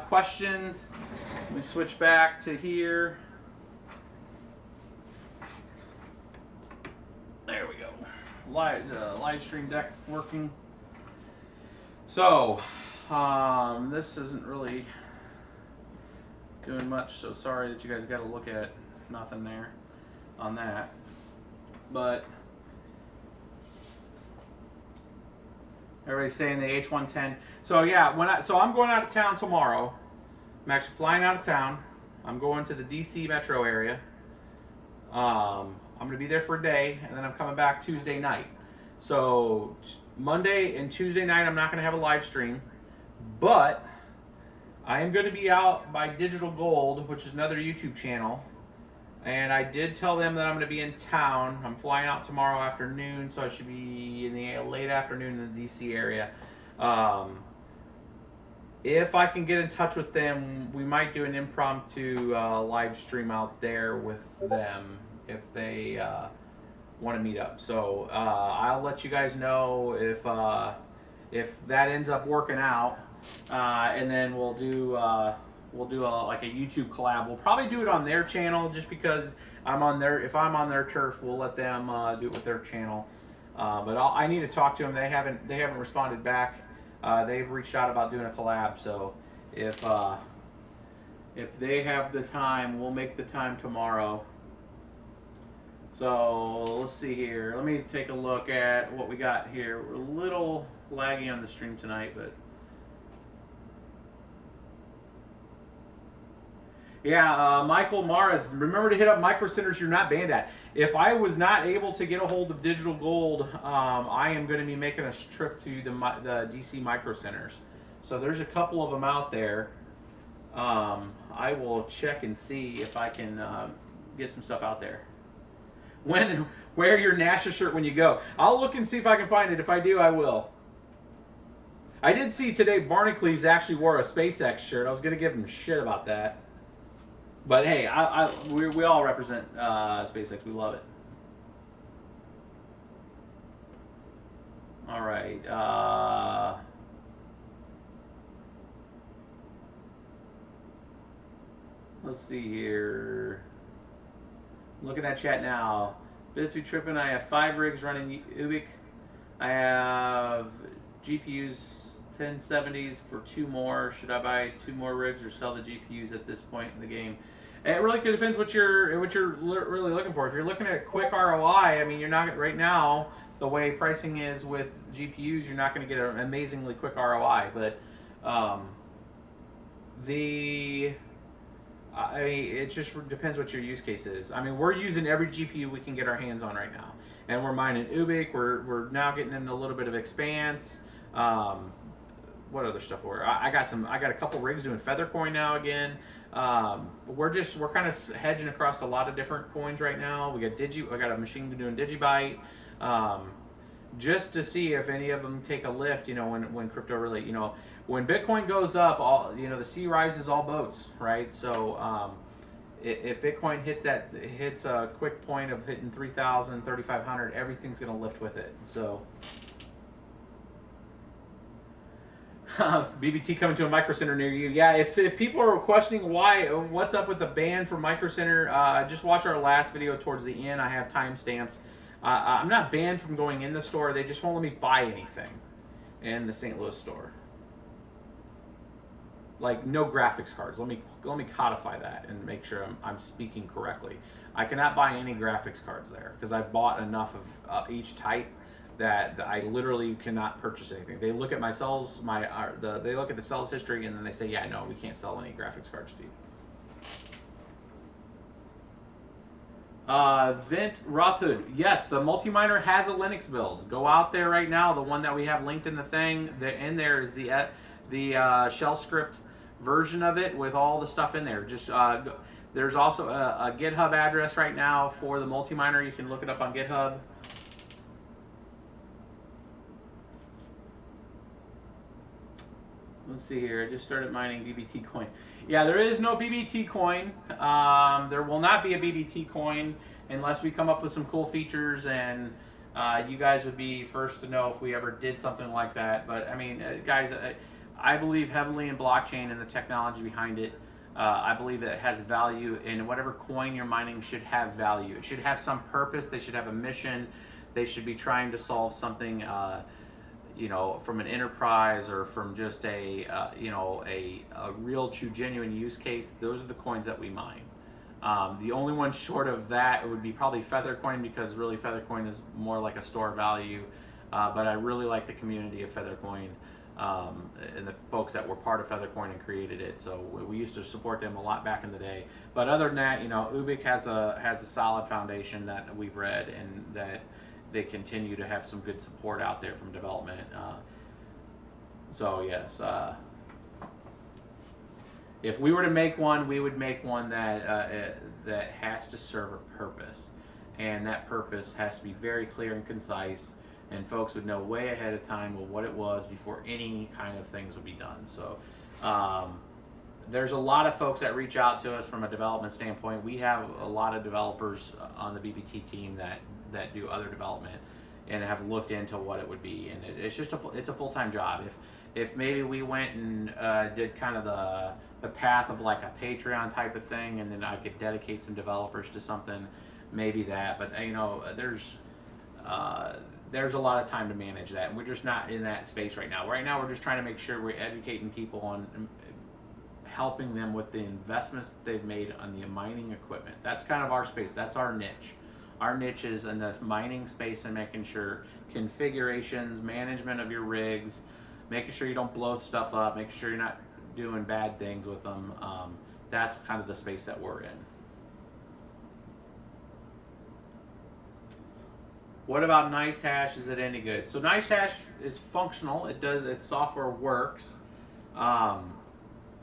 questions. Let me switch back to here. There we go. Live stream deck working. So, this isn't really doing much. So sorry that you guys got to look at nothing there on that, but everybody's saying the H110. So yeah, I'm going out of town tomorrow. I'm actually flying out of town. I'm going to the DC metro area. I'm going to be there for a day, and then I'm coming back Tuesday night. So Monday and Tuesday night, I'm not going to have a live stream. But I am going to be out by Digital Gold, which is another YouTube channel. And I did tell them that I'm going to be in town. I'm flying out tomorrow afternoon, so I should be in the late afternoon in the DC area. If I can get in touch with them, we might do an impromptu live stream out there with them if they want to meet up. So I'll let you guys know if that ends up working out, and then we'll do like a YouTube collab. We'll probably do it on their channel just because I'm on their. If I'm on their turf, we'll let them do it with their channel. But I need to talk to them. They haven't responded back. They've reached out about doing a collab. So if they have the time, we'll make the time tomorrow. So let's see here. Let me take a look at what we got here. We're a little laggy on the stream tonight, but yeah, Michael Maras, remember to hit up Micro Centers you're not banned at. If I was not able to get a hold of Digital Gold, I am going to be making a trip to the DC Micro Centers. So there's a couple of them out there. I will check and see if I can get some stuff out there. Wear your NASA shirt when you go. I'll look and see if I can find it. If I do, I will. I did see today Barnacles actually wore a SpaceX shirt. I was going to give him shit about that. But hey, we all represent SpaceX. We love it. All right. Let's see here. Looking at chat now. BBT tripping. I have 5 rigs running Ubiq. I have GPUs 1070s for 2 more. Should I buy 2 more rigs or sell the GPUs at this point in the game? It really depends what you're really looking for. If you're looking at quick ROI, I mean, you're not right now. The way pricing is with GPUs, you're not going to get an amazingly quick ROI. But I mean, it just depends what your use case is. I mean, we're using every GPU we can get our hands on right now, and we're mining Ubiq. We're now getting into a little bit of Expanse. What other stuff I got a couple rigs doing Feathercoin now again. We're kind of hedging across a lot of different coins right now. I got a machine doing Digibyte, just to see if any of them take a lift. You know, when crypto really, you know, when Bitcoin goes up, the sea rises all boats, right? So if Bitcoin hits a quick point of hitting 3,000, 3,500, everything's going to lift with it. So. BBT coming to a Micro Center near you. Yeah, if people are questioning what's up with the ban for Micro Center, just watch our last video towards the end. I have timestamps. I'm not banned from going in the store. They just won't let me buy anything in the St. Louis store. Like no graphics cards. Let me codify that and make sure I'm speaking correctly. I cannot buy any graphics cards there because I've bought enough of each type that I literally cannot purchase anything. They look at my sales, they look at the sales history, and then they say, yeah, no, we can't sell any graphics cards to you. Vint Rothhood, yes, the multi-miner has a Linux build. Go out there right now. The one that we have linked in the thing, in there is the shell script version of it with all the stuff in there. Just there's also a GitHub address right now for the multi-miner. You can look it up on GitHub. Let's see here. I just started mining BBT coin. Yeah, there is no BBT coin. There will not be a BBT coin unless we come up with some cool features, and you guys would be first to know if we ever did something like that. But I mean, guys, I believe heavily in blockchain and the technology behind it. I believe that it has value, and whatever coin you're mining should have value. It should have some purpose. They should have a mission. They should be trying to solve something. You know, from an enterprise or from just a real, true, genuine use case. Those are the coins that we mine. The only one short of that would be probably Feathercoin, because really Feathercoin is more like a store value. But I really like the community of Feathercoin and the folks that were part of Feathercoin and created it. So we used to support them a lot back in the day. But other than that, you know, Ubiq has a solid foundation that we've read, and that they continue to have some good support out there from development. So yes, if we were to make one, we would make one that that has to serve a purpose, and that purpose has to be very clear and concise, and folks would know way ahead of time what it was before any kind of things would be done. So there's a lot of folks that reach out to us from a development standpoint. We have a lot of developers on the BBT team that do other development and have looked into what it would be, and it's just it's a full-time job. If maybe we went and did kind of the path of like a Patreon type of thing, and then I could dedicate some developers to something, maybe that. But you know, there's a lot of time to manage that, and we're just not in that space right now. Right now, we're just trying to make sure we're educating people on helping them with the investments that they've made on the mining equipment. That's kind of our space. That's our niche. Our niche is in the mining space and making sure configurations, management of your rigs, making sure you don't blow stuff up, making sure you're not doing bad things with them. That's kind of the space that we're in. What about NiceHash? Is it any good? So NiceHash is functional. Its software works.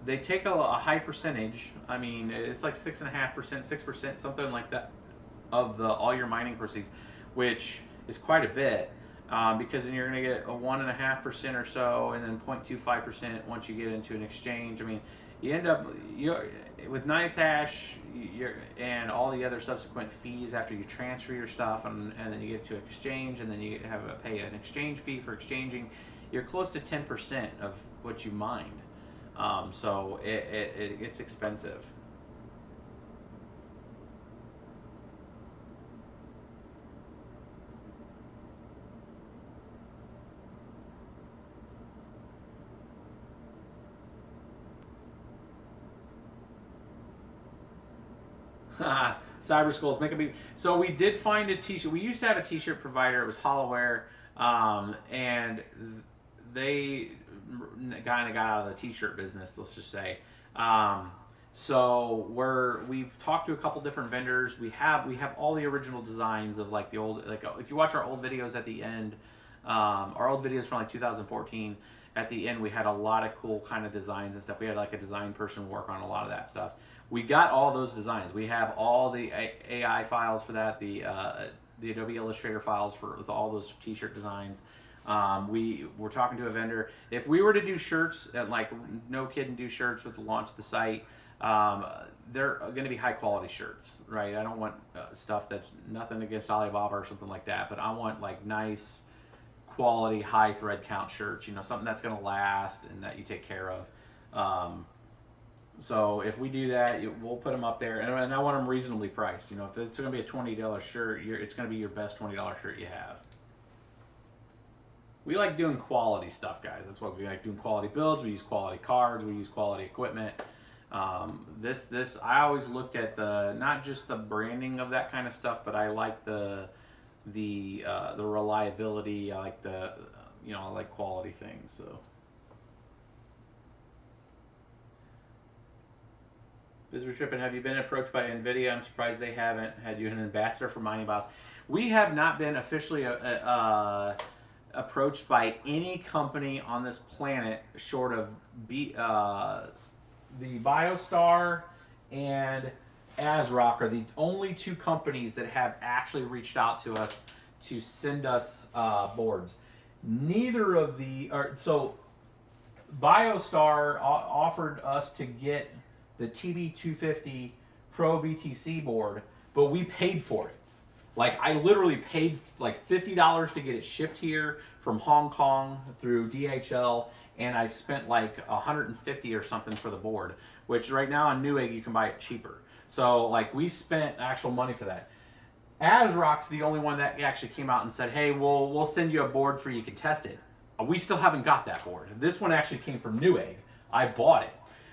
They take a high percentage. I mean, it's like 6.5%, 6%, something like that, of all your mining proceeds, which is quite a bit, because then you're going to get a 1.5% or so, and then 0.25% once you get into an exchange. I mean, you end up with NiceHash and all the other subsequent fees after you transfer your stuff, and then you get to an exchange, and then you have to pay an exchange fee for exchanging. You're close to 10% of what you mined. So it gets expensive. Cyber Skulls, make a beat. So we did find a t-shirt. We used to have a t-shirt provider. It was Hollowware, and they kind of got out of the t-shirt business, let's just say. So we've talked to a couple different vendors. We have all the original designs of like the old, like if you watch our old videos at the end, our old videos from like 2014, at the end we had a lot of cool kind of designs and stuff. We had like a design person work on a lot of that stuff. We got all those designs. We have all the AI files for that, the Adobe Illustrator files with all those t-shirt designs. We were talking to a vendor. If we were to do shirts, like no kidding, do shirts with the launch of the site, they're going to be high quality shirts, right? I don't want stuff that's nothing against Alibaba or something like that, but I want like nice quality, high thread count shirts, you know, something that's going to last and that you take care of. So if we do that, we'll put them up there, and I want them reasonably priced. You know, if it's going to be a $20 shirt, it's going to be your best $20 shirt you have. We like doing quality stuff, guys. That's what we like doing. Quality builds. We use quality cards. We use quality equipment. This I always looked at not just the branding of that kind of stuff, but I like the reliability. I like I like quality things. So. Visitor Trippin, have you been approached by Nvidia? I'm surprised they haven't had you an ambassador for Mining Boss. We have not been officially approached by any company on this planet short of the BioStar and ASROCK are the only two companies that have actually reached out to us to send us boards. Neither of so BioStar offered us to get the TB250 Pro BTC board, but we paid for it. Like, I literally paid like $50 to get it shipped here from Hong Kong through DHL, and I spent like $150 or something for the board, which right now on Newegg you can buy it cheaper. So like we spent actual money for that. ASROCK's the only one that actually came out and said, hey, we'll send you a board for you can test it. We still haven't got that board. This one actually came from Newegg. I bought it.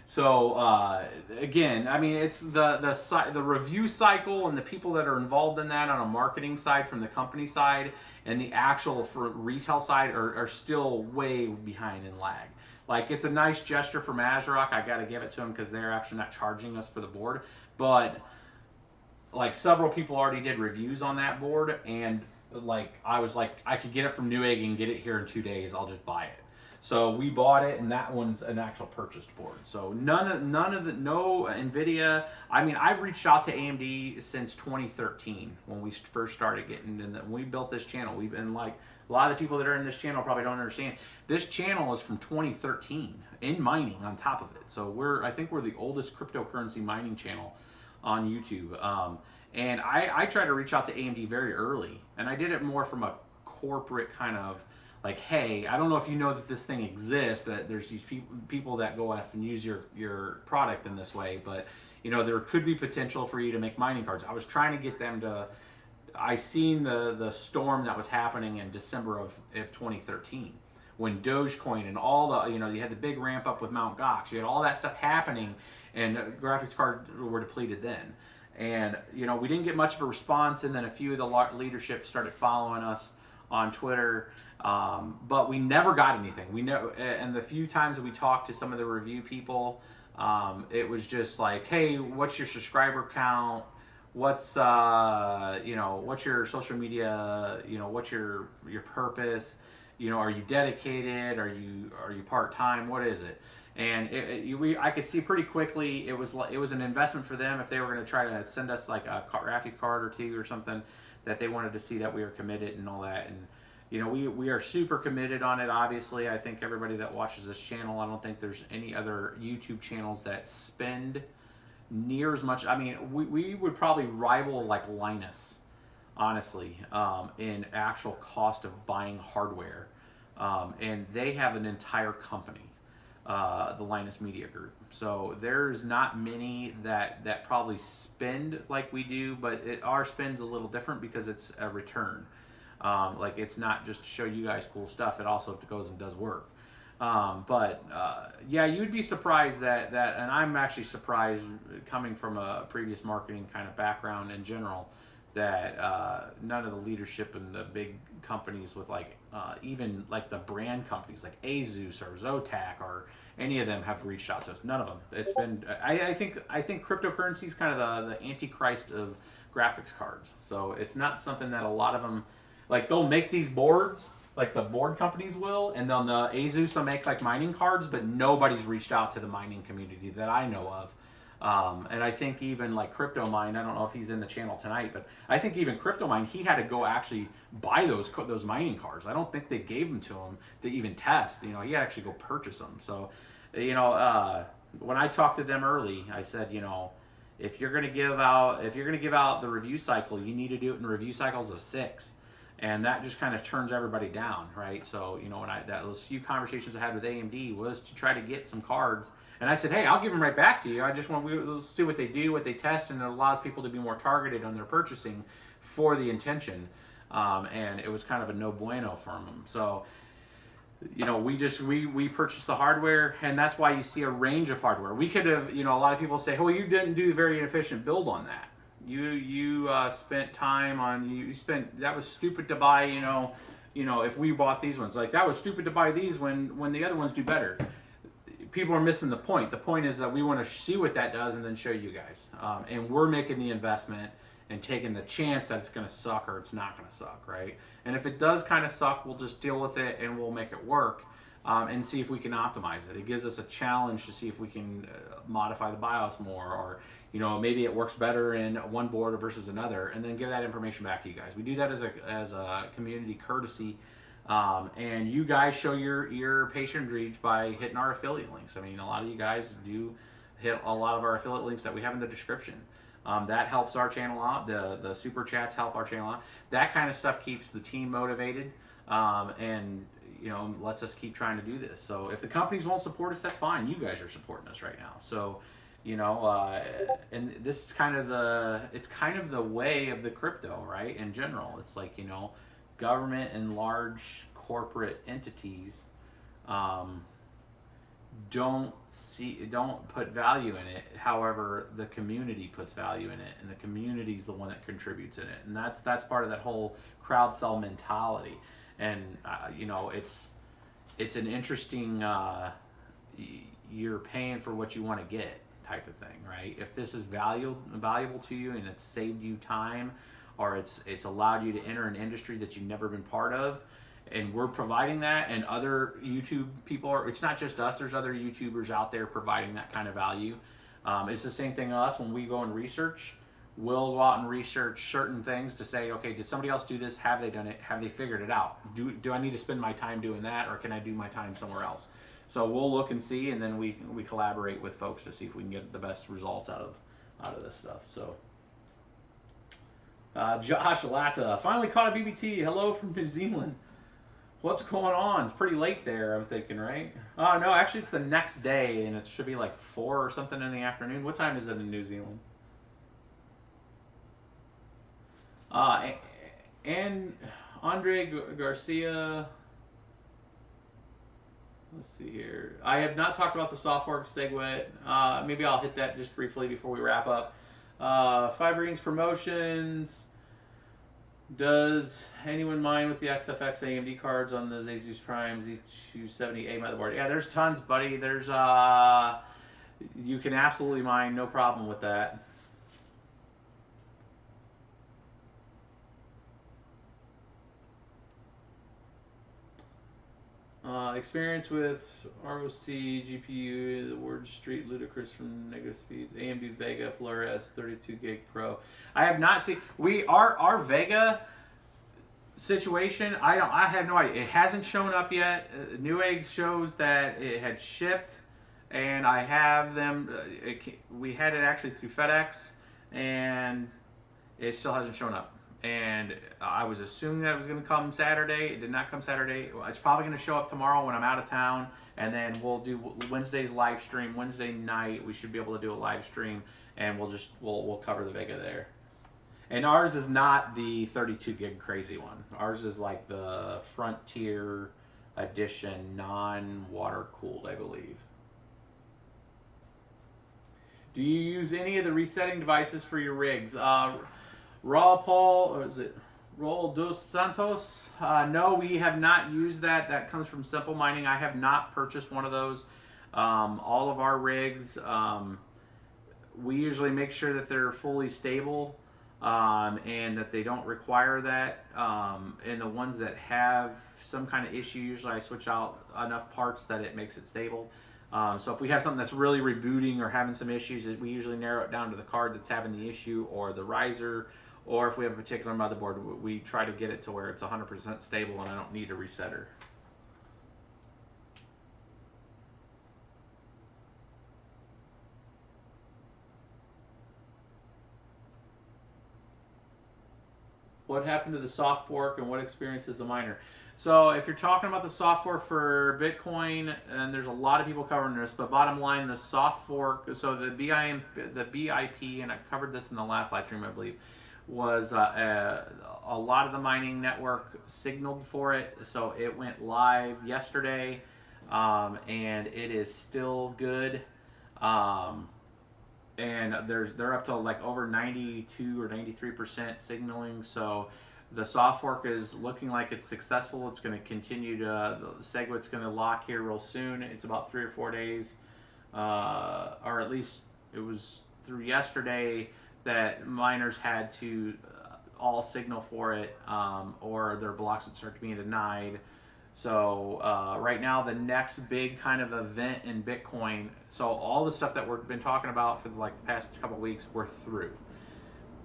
So again, I mean, it's the review cycle and the people that are involved in that on a marketing side from the company side and the actual for retail side are still way behind in lag. Like, it's a nice gesture from ASROCK. I got to give it to them because they're actually not charging us for the board. But like several people already did reviews on that board, and like I was like, I could get it from Newegg and get it here in 2 days. I'll just buy it. So we bought it, and that one's an actual purchased board. So no Nvidia. I mean, I've reached out to AMD since 2013 when we first started getting in. When we built this channel, we've been like a lot of the people that are in this channel probably don't understand. This channel is from 2013 in mining on top of it. So I think we're the oldest cryptocurrency mining channel on YouTube. And I try to reach out to AMD very early, and I did it more from a corporate kind of like, hey, I don't know if you know that this thing exists, that there's these people that go off and use your product in this way, but you know, there could be potential for you to make mining cards. I was trying to get them to, I seen the storm that was happening in December of 2013 when Dogecoin and all the, you know, you had the big ramp up with Mt. Gox, you had all that stuff happening, and graphics cards were depleted then. And you know, we didn't get much of a response, and then a few of the leadership started following us on Twitter, but we never got anything. We know, and the few times that we talked to some of the review people, it was just like, hey, what's your subscriber count? What's you know, what's your social media? You know, what's your purpose? You know, are you dedicated? Are you part time? What is it? And I could see pretty quickly it was an investment for them if they were going to try to send us like a graphics card or two or something, that they wanted to see that we were committed and all that. And you know, we are super committed on it. Obviously, I think everybody that watches this channel, I don't think there's any other YouTube channels that spend near as much. I mean, we would probably rival like Linus, honestly, in actual cost of buying hardware, and they have an entire company, the Linus Media Group. So there's not many that probably spend like we do, but our spend's a little different because it's a return. Like, it's not just to show you guys cool stuff, it also goes and does work. Yeah, you'd be surprised that, and I'm actually surprised, coming from a previous marketing kind of background in general, that none of the leadership in the big companies with like even like the brand companies like Asus or Zotac or any of them have reached out to us. None of them. It's been, I think cryptocurrency is kind of the antichrist of graphics cards. So it's not something that a lot of them, like, they'll make these boards, like the board companies will, and then the Asus will make like mining cards, but nobody's reached out to the mining community that I know of. And I think even like CryptoMine, I don't know if he's in the channel tonight, but I think even CryptoMine, he had to go actually buy those mining cards. I don't think they gave them to him to even test. You know, he had to actually go purchase them. So, you know, when I talked to them early, I said, you know, if you're gonna give out the review cycle, you need to do it in review cycles of 6. And that just kind of turns everybody down, right? So, you know, when those few conversations I had with AMD was to try to get some cards. And I said, hey, I'll give them right back to you. I just want to see what they do, what they test, and it allows people to be more targeted on their purchasing for the intention. And it was kind of a no bueno from them. So, you know, we purchased the hardware, and that's why you see a range of hardware. We could have, you know, a lot of people say, oh, you didn't do a very efficient build on that. You spent time on, that was stupid to buy, you know, if we bought these ones, like, that was stupid to buy these when the other ones do better. People are missing the point. The point is that we want to see what that does and then show you guys. And we're making the investment and taking the chance that it's going to suck or it's not going to suck, right? And if it does kind of suck, we'll just deal with it and we'll make it work, and see if we can optimize it. It gives us a challenge to see if we can modify the BIOS more, or, you know, maybe it works better in one board versus another, and then give that information back to you guys. We do that as a community courtesy, and you guys show your patient reach by hitting our affiliate links. I mean, a lot of you guys do hit a lot of our affiliate links that we have in the description. That helps our channel out. The super chats help our channel out. That kind of stuff keeps the team motivated, and, you know, lets us keep trying to do this. So if the companies won't support us, that's fine. You guys are supporting us right now. So, you know, and this is kind of the way of the crypto, right? In general, it's like, you know, government and large corporate entities don't put value in it. However, the community puts value in it, and the community is the one that contributes in it, and that's part of that whole crowd sell mentality. And you know, it's an interesting, you're paying for what you want to get type of thing, right? If this is valuable to you and it's saved you time, or it's allowed you to enter an industry that you've never been part of, and we're providing that, and other YouTube people are. It's not just us. There's other YouTubers out there providing that kind of value. It's the same thing to us when we go and research. We'll go out and research certain things to say, okay, did somebody else do this? Have they done it? Have they figured it out? Do I need to spend my time doing that, or can I do my time somewhere else? So we'll look and see, and then we collaborate with folks to see if we can get the best results out of this stuff. So, Josh Latta finally caught a BBT. Hello from New Zealand. What's going on? It's pretty late there, I'm thinking, right? Oh no, actually it's the next day, and it should be like 4 or something in the afternoon. What time is it in New Zealand? And Andre Garcia. Let's see here. I have not talked about the soft fork SegWit. Maybe I'll hit that just briefly before we wrap up. 5 readings promotions. Does anyone mind with the XFX AMD cards on the Asus Prime Z270-A motherboard? Yeah, there's tons, buddy. There's you can absolutely mine, no problem with that. Experience with ROC GPU, the word street ludicrous from negative speeds. AMD Vega Polaris 32 gig Pro. I have not seen our Vega situation. I have no idea. It hasn't shown up yet. Newegg shows that it had shipped, and I have them. We had it actually through FedEx, and it still hasn't shown up. And I was assuming that it was going to come Saturday. It did not come Saturday. It's probably going to show up tomorrow when I'm out of town, and then we'll do Wednesday's live stream. Wednesday night we should be able to do a live stream, and we'll cover the Vega there. And ours is not the 32 gig crazy one. Ours is like the Frontier Edition, non-water cooled, I believe. Do you use any of the resetting devices for your rigs? Raw Paul, or is it Roll dos Santos? No, we have not used that. That comes from Simple Mining. I have not purchased one of those. All of our rigs, we usually make sure that they're fully stable and that they don't require that. And the ones that have some kind of issue, usually I switch out enough parts that it makes it stable. So if we have something that's really rebooting or having some issues, we usually narrow it down to the card that's having the issue or the riser. Or if we have a particular motherboard, we try to get it to where it's 100% stable and I don't need a resetter. What happened to the soft fork and what experience is a miner? So if you're talking about the soft fork for Bitcoin, and there's a lot of people covering this, but bottom line, the soft fork, so the BIP, and I covered this in the last live stream, I believe, was a lot of the mining network signaled for it, so it went live yesterday, and it is still good, and they're up to like over 92 or 93% signaling, so the soft fork is looking like it's successful. It's going to continue to, the SegWit's going to lock here real soon. It's about 3 or 4 days, or at least it was through yesterday that miners had to all signal for it, or their blocks would start being denied. So right now, the next big kind of event in Bitcoin, so all the stuff that we've been talking about for like the past couple of weeks, we're through.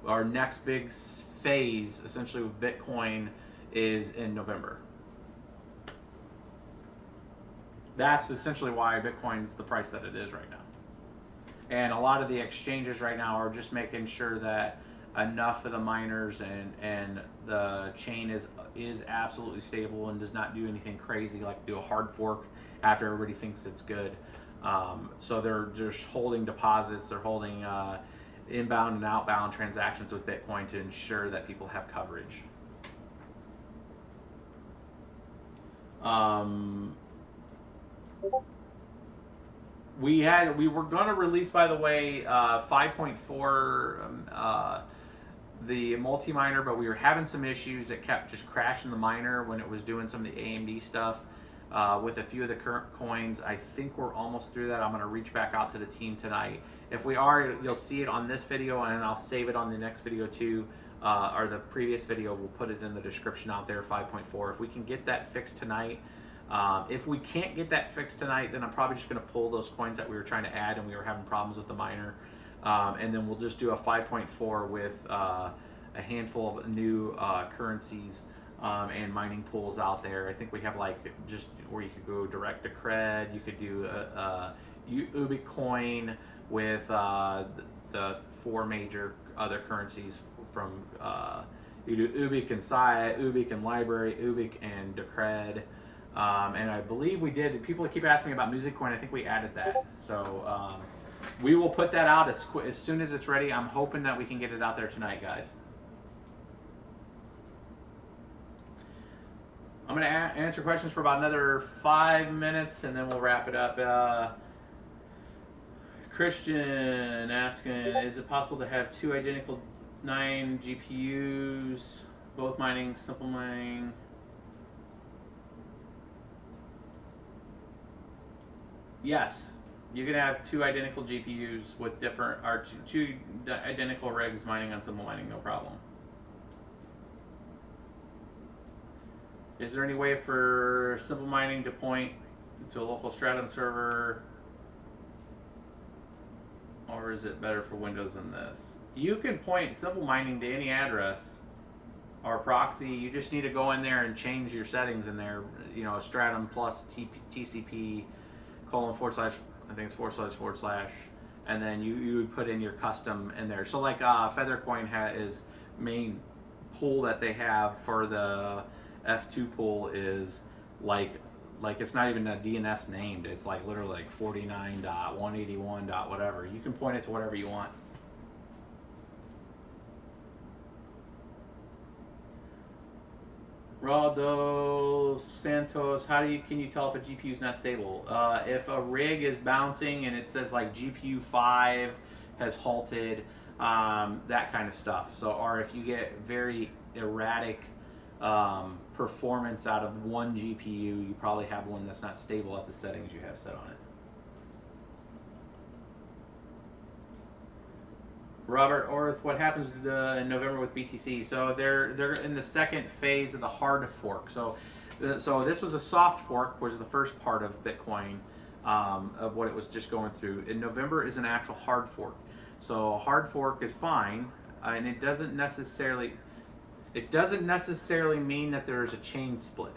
Our next big phase, essentially with Bitcoin, is in November. That's essentially why Bitcoin's the price that it is right now. And a lot of the exchanges right now are just making sure that enough of the miners and the chain is absolutely stable and does not do anything crazy like do a hard fork after everybody thinks it's good. So they're just holding deposits, they're holding inbound and outbound transactions with Bitcoin to ensure that people have coverage. We were going to release, by the way, 5.4, the multi-miner, but we were having some issues. It kept just crashing the miner when it was doing some of the AMD stuff with a few of the current coins. I think we're almost through that. I'm going to reach back out to the team tonight. If we are, you'll see it on this video, and I'll save it on the next video too. or the previous video, we'll put it in the description out there, 5.4. If we can get that fixed tonight, if we can't get that fixed tonight, then I'm probably just going to pull those coins that we were trying to add and we were having problems with the miner. And then we'll just do a 5.4 with a handful of new currencies and mining pools out there. I think we have like just where you could go direct to cred. You could do a Ubiq coin with the 4 major other currencies from you do Ubiq and Sia, Ubiq and Library, Ubiq and Decred. And I believe we did. People keep asking me about Music Coin. I think we added that. So we will put that out as soon as it's ready. I'm hoping that we can get it out there tonight, guys. I'm going to answer questions for about another 5 minutes, and then we'll wrap it up. Christian asking, is it possible to have 2 identical 9 GPUs, both mining, simple mining? Yes, you can have 2 identical GPUs with different, or two identical rigs mining on simple mining, no problem. Is there any way for simple mining to point to a local Stratum server, or is it better for Windows than this? You can point simple mining to any address or proxy. You just need to go in there and change your settings in there. You know, Stratum plus TCP : I think it's / and then you would put in your custom in there. So like Feathercoin is main pool that they have for the F2 pool is like it's not even a DNS named. It's like literally like 49.181. whatever. You can point it to whatever you want. Raldo Santos, can you tell if a GPU is not stable? If a rig is bouncing and it says like GPU 5 has halted, that kind of stuff. So, or if you get very erratic performance out of one GPU, you probably have one that's not stable at the settings you have set on it. Robert Orth, what happens in November with BTC? So they're in the second phase of the hard fork. So this was a soft fork, was the first part of Bitcoin, of what it was just going through. In November is an actual hard fork. So a hard fork is fine, and it doesn't necessarily mean that there's a chain split.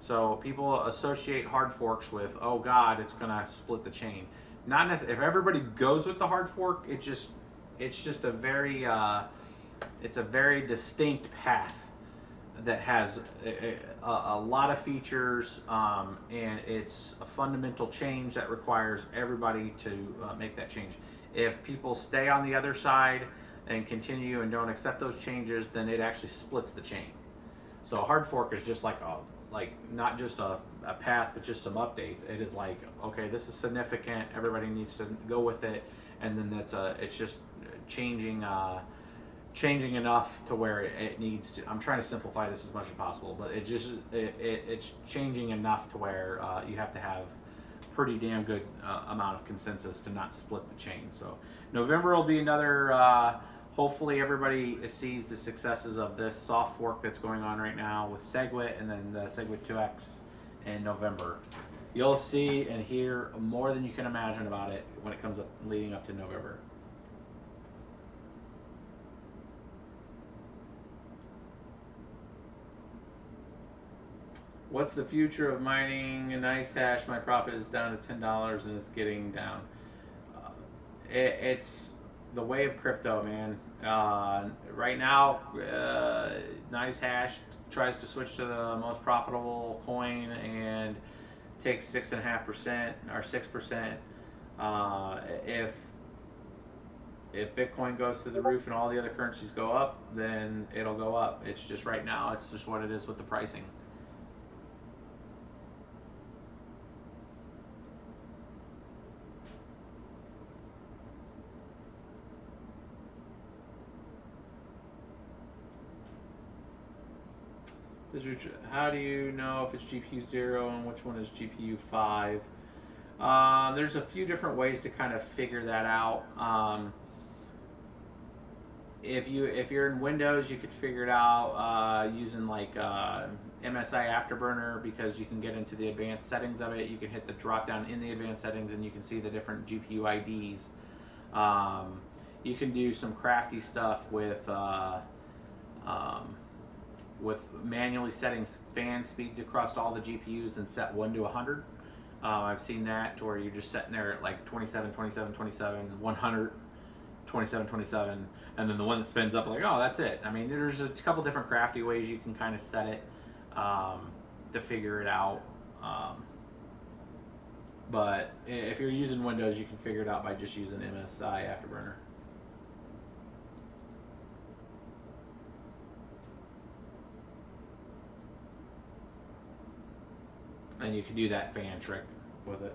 So people associate hard forks with, oh God, it's gonna split the chain. Not necessarily. If everybody goes with the hard fork, it's just a very it's a very distinct path that has a lot of features, and it's a fundamental change that requires everybody to make that change. If people stay on the other side and continue and don't accept those changes, then it actually splits the chain. So a hard fork is just like not just a path, but just some updates. It is like, okay, this is significant, everybody needs to go with it, and then it's just changing enough to where it needs to. I'm trying to simplify this as much as possible, but it's changing enough to where you have to have pretty damn good amount of consensus to not split the chain. So November will be another. Hopefully everybody sees the successes of this soft fork that's going on right now with SegWit, and then the SegWit 2X in November. You'll see and hear more than you can imagine about it when it comes up leading up to November. What's the future of mining a nice hash? My profit is down to $10 and it's getting down. It's the way of crypto, man. Right now, nice hash tries to switch to the most profitable coin and takes 6.5% or 6%. If Bitcoin goes through the roof and all the other currencies go up, then it'll go up. It's just right now, it's just what it is with the pricing. How do you know if it's GPU 0 and which one is GPU 5? There's a few different ways to kind of figure that out. if you're in Windows, you could figure it out using like MSI Afterburner, because you can get into the advanced settings of it. You can hit the drop down in the advanced settings and you can see the different GPU IDs. You can do some crafty stuff with manually setting fan speeds across all the GPUs and set 1 to 100. I've seen that to where you're just sitting there at like 27, 27, 27, 100, 27, 27, and then the one that spins up, like, oh, that's it. I mean, there's a couple different crafty ways you can kind of set it to figure it out. But if you're using Windows, you can figure it out by just using MSI Afterburner. And you can do that fan trick with it.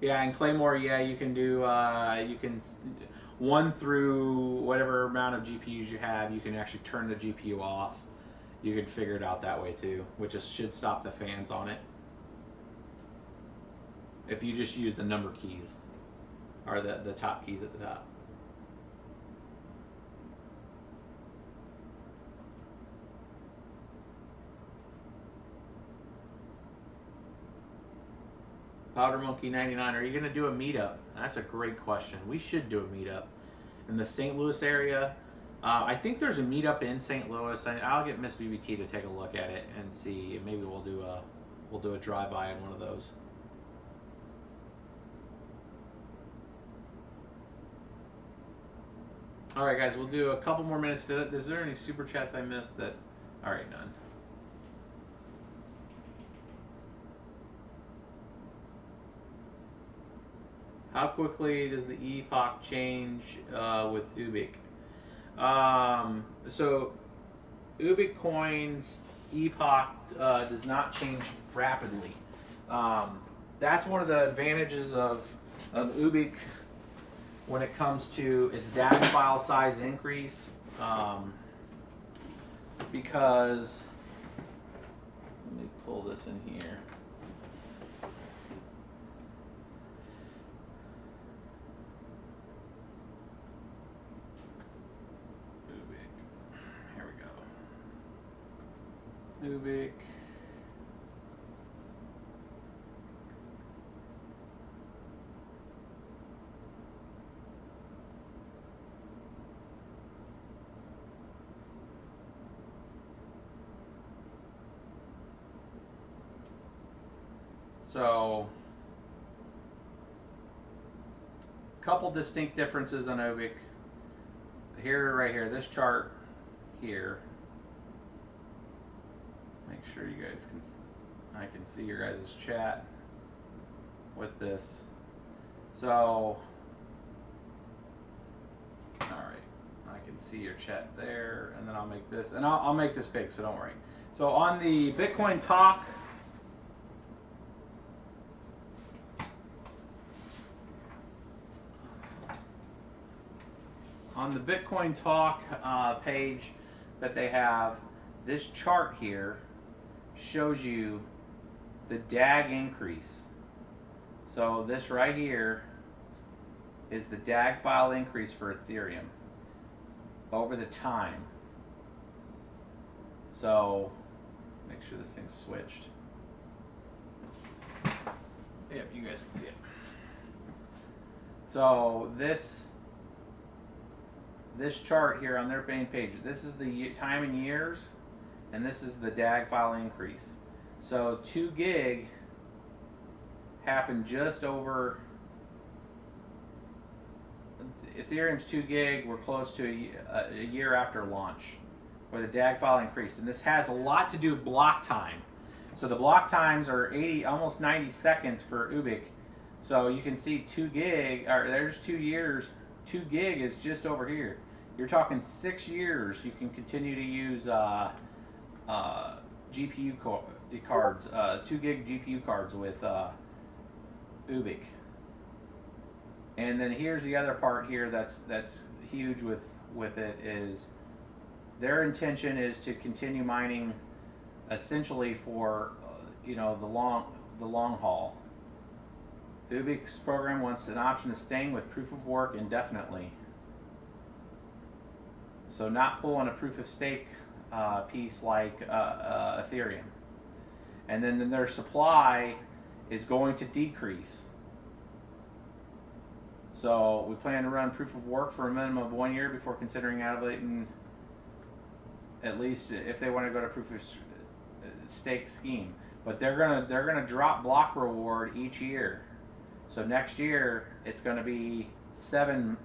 Yeah, and Claymore, yeah, you can do, you can, 1 through whatever amount of GPUs you have, you can actually turn the GPU off. You could figure it out that way too, which should stop the fans on it. If you just use the number keys, or the top keys at the top. Powder Monkey 99, are you going to do a meetup? That's a great question. We should do a meetup in the St. Louis area. I think there's a meetup in St. Louis. I'll get Miss BBT to take a look at it and see. Maybe we'll do a drive-by in one of those. All right, guys, we'll do a couple more minutes. Is there any super chats I missed? That? All right, none. How quickly does the epoch change with Ubiq? So Ubiq coins epoch does not change rapidly. That's one of the advantages of Ubiq when it comes to its data file size increase, because let me pull this in here. Ubiq. So, couple distinct differences on Ubiq. Here, right here, this chart here. Make sure you guys I can see your guys' chat with this. So, all right, I can see your chat there, and then I'll make this, and I'll make this big, so don't worry. So on the Bitcoin Talk, page that they have, this chart here shows you the DAG increase. So this right here is the DAG file increase for Ethereum over the time. So make sure this thing's switched. Yep, you guys can see it. So this chart here on their main page, this is the time in years, and this is the DAG file increase. So 2 gig happened just over, Ethereum's 2 gig were close to a year after launch, where the DAG file increased. And this has a lot to do with block time. So the block times are 80, almost 90 seconds for Ubiq. So you can see 2 gig, or there's 2 years, 2 gig is just over here. You're talking 6 years you can continue to use GPU cards, 2 gig GPU cards with Ubiq. And then here's the other part here that's huge with it, is their intention is to continue mining essentially for the long haul. Ubiq's program wants an option of staying with proof of work indefinitely. So not pulling a proof of stake piece like Ethereum. And then their supply is going to decrease. So we plan to run proof of work for a minimum of 1 year before considering activating, at least if they want to go to proof of stake scheme. But they're gonna drop block reward each year. So next year it's going to be seven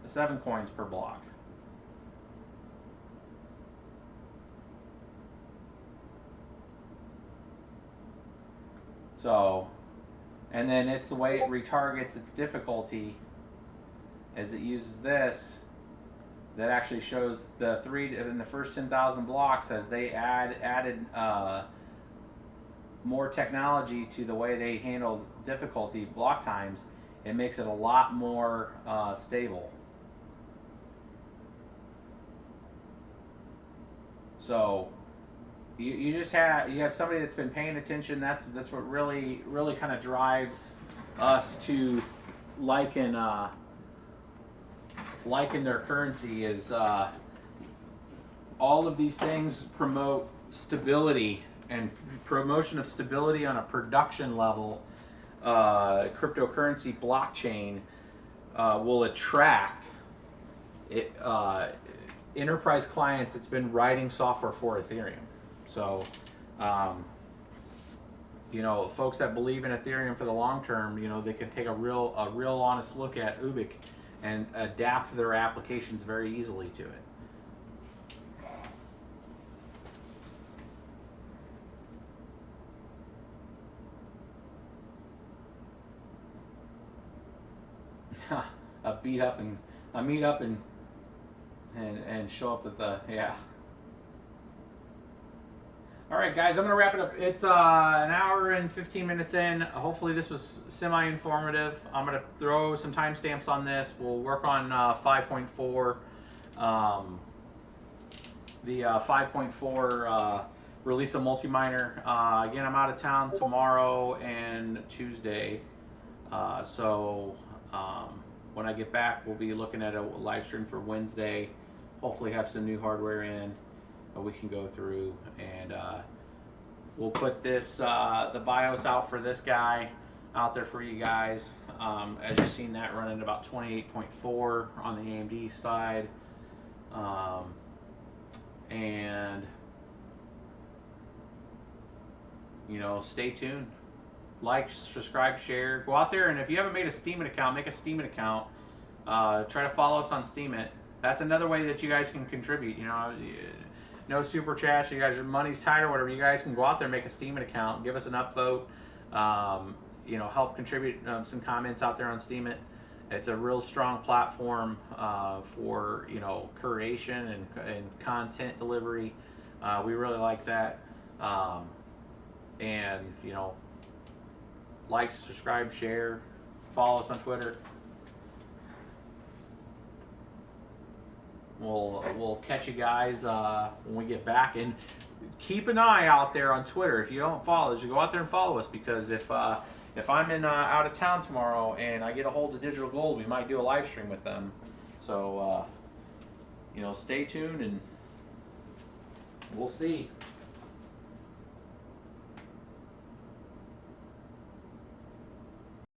coins per block. So, and then it's the way it retargets its difficulty as it uses this that actually shows the in the first 10,000 blocks as they added more technology to the way they handle difficulty block times. It makes it a lot more stable. So you just have somebody that's been paying attention. That's what really kind of drives us to liken their currency is all of these things promote stability, and promotion of stability on a production level. Cryptocurrency blockchain will attract enterprise clients that's been writing software for Ethereum. So, folks that believe in Ethereum for the long term, they can take a real honest look at Ubiq and adapt their applications very easily to it. Meet up and show up at the, yeah. All right, guys, I'm going to wrap it up. It's an hour and 15 minutes in. Hopefully this was semi-informative. I'm going to throw some timestamps on this. We'll work on 5.4. The 5.4 release of multi-miner. Again, I'm out of town tomorrow and Tuesday. When I get back, we'll be looking at a live stream for Wednesday. Hopefully have some new hardware in that we can go through, and we'll put this the BIOS out for this guy out there for you guys. As you've seen, that running about 28.4 on the AMD side, and stay tuned. Like, subscribe, share. Go out there, and if you haven't made a Steemit account, make a Steemit account. Try to follow us on Steemit. That's another way that you guys can contribute. No super chats. You guys, your money's tight or whatever. You guys can go out there, make a Steemit account, give us an upvote. Help contribute some comments out there on Steemit. It's a real strong platform for curation and content delivery. We really like that. Like, subscribe, share, follow us on Twitter. We'll catch you guys when we get back, and keep an eye out there on Twitter. If you don't follow us, you go out there and follow us, because if I'm in out of town tomorrow and I get a hold of Digital Gold, we might do a live stream with them. So stay tuned, and we'll see.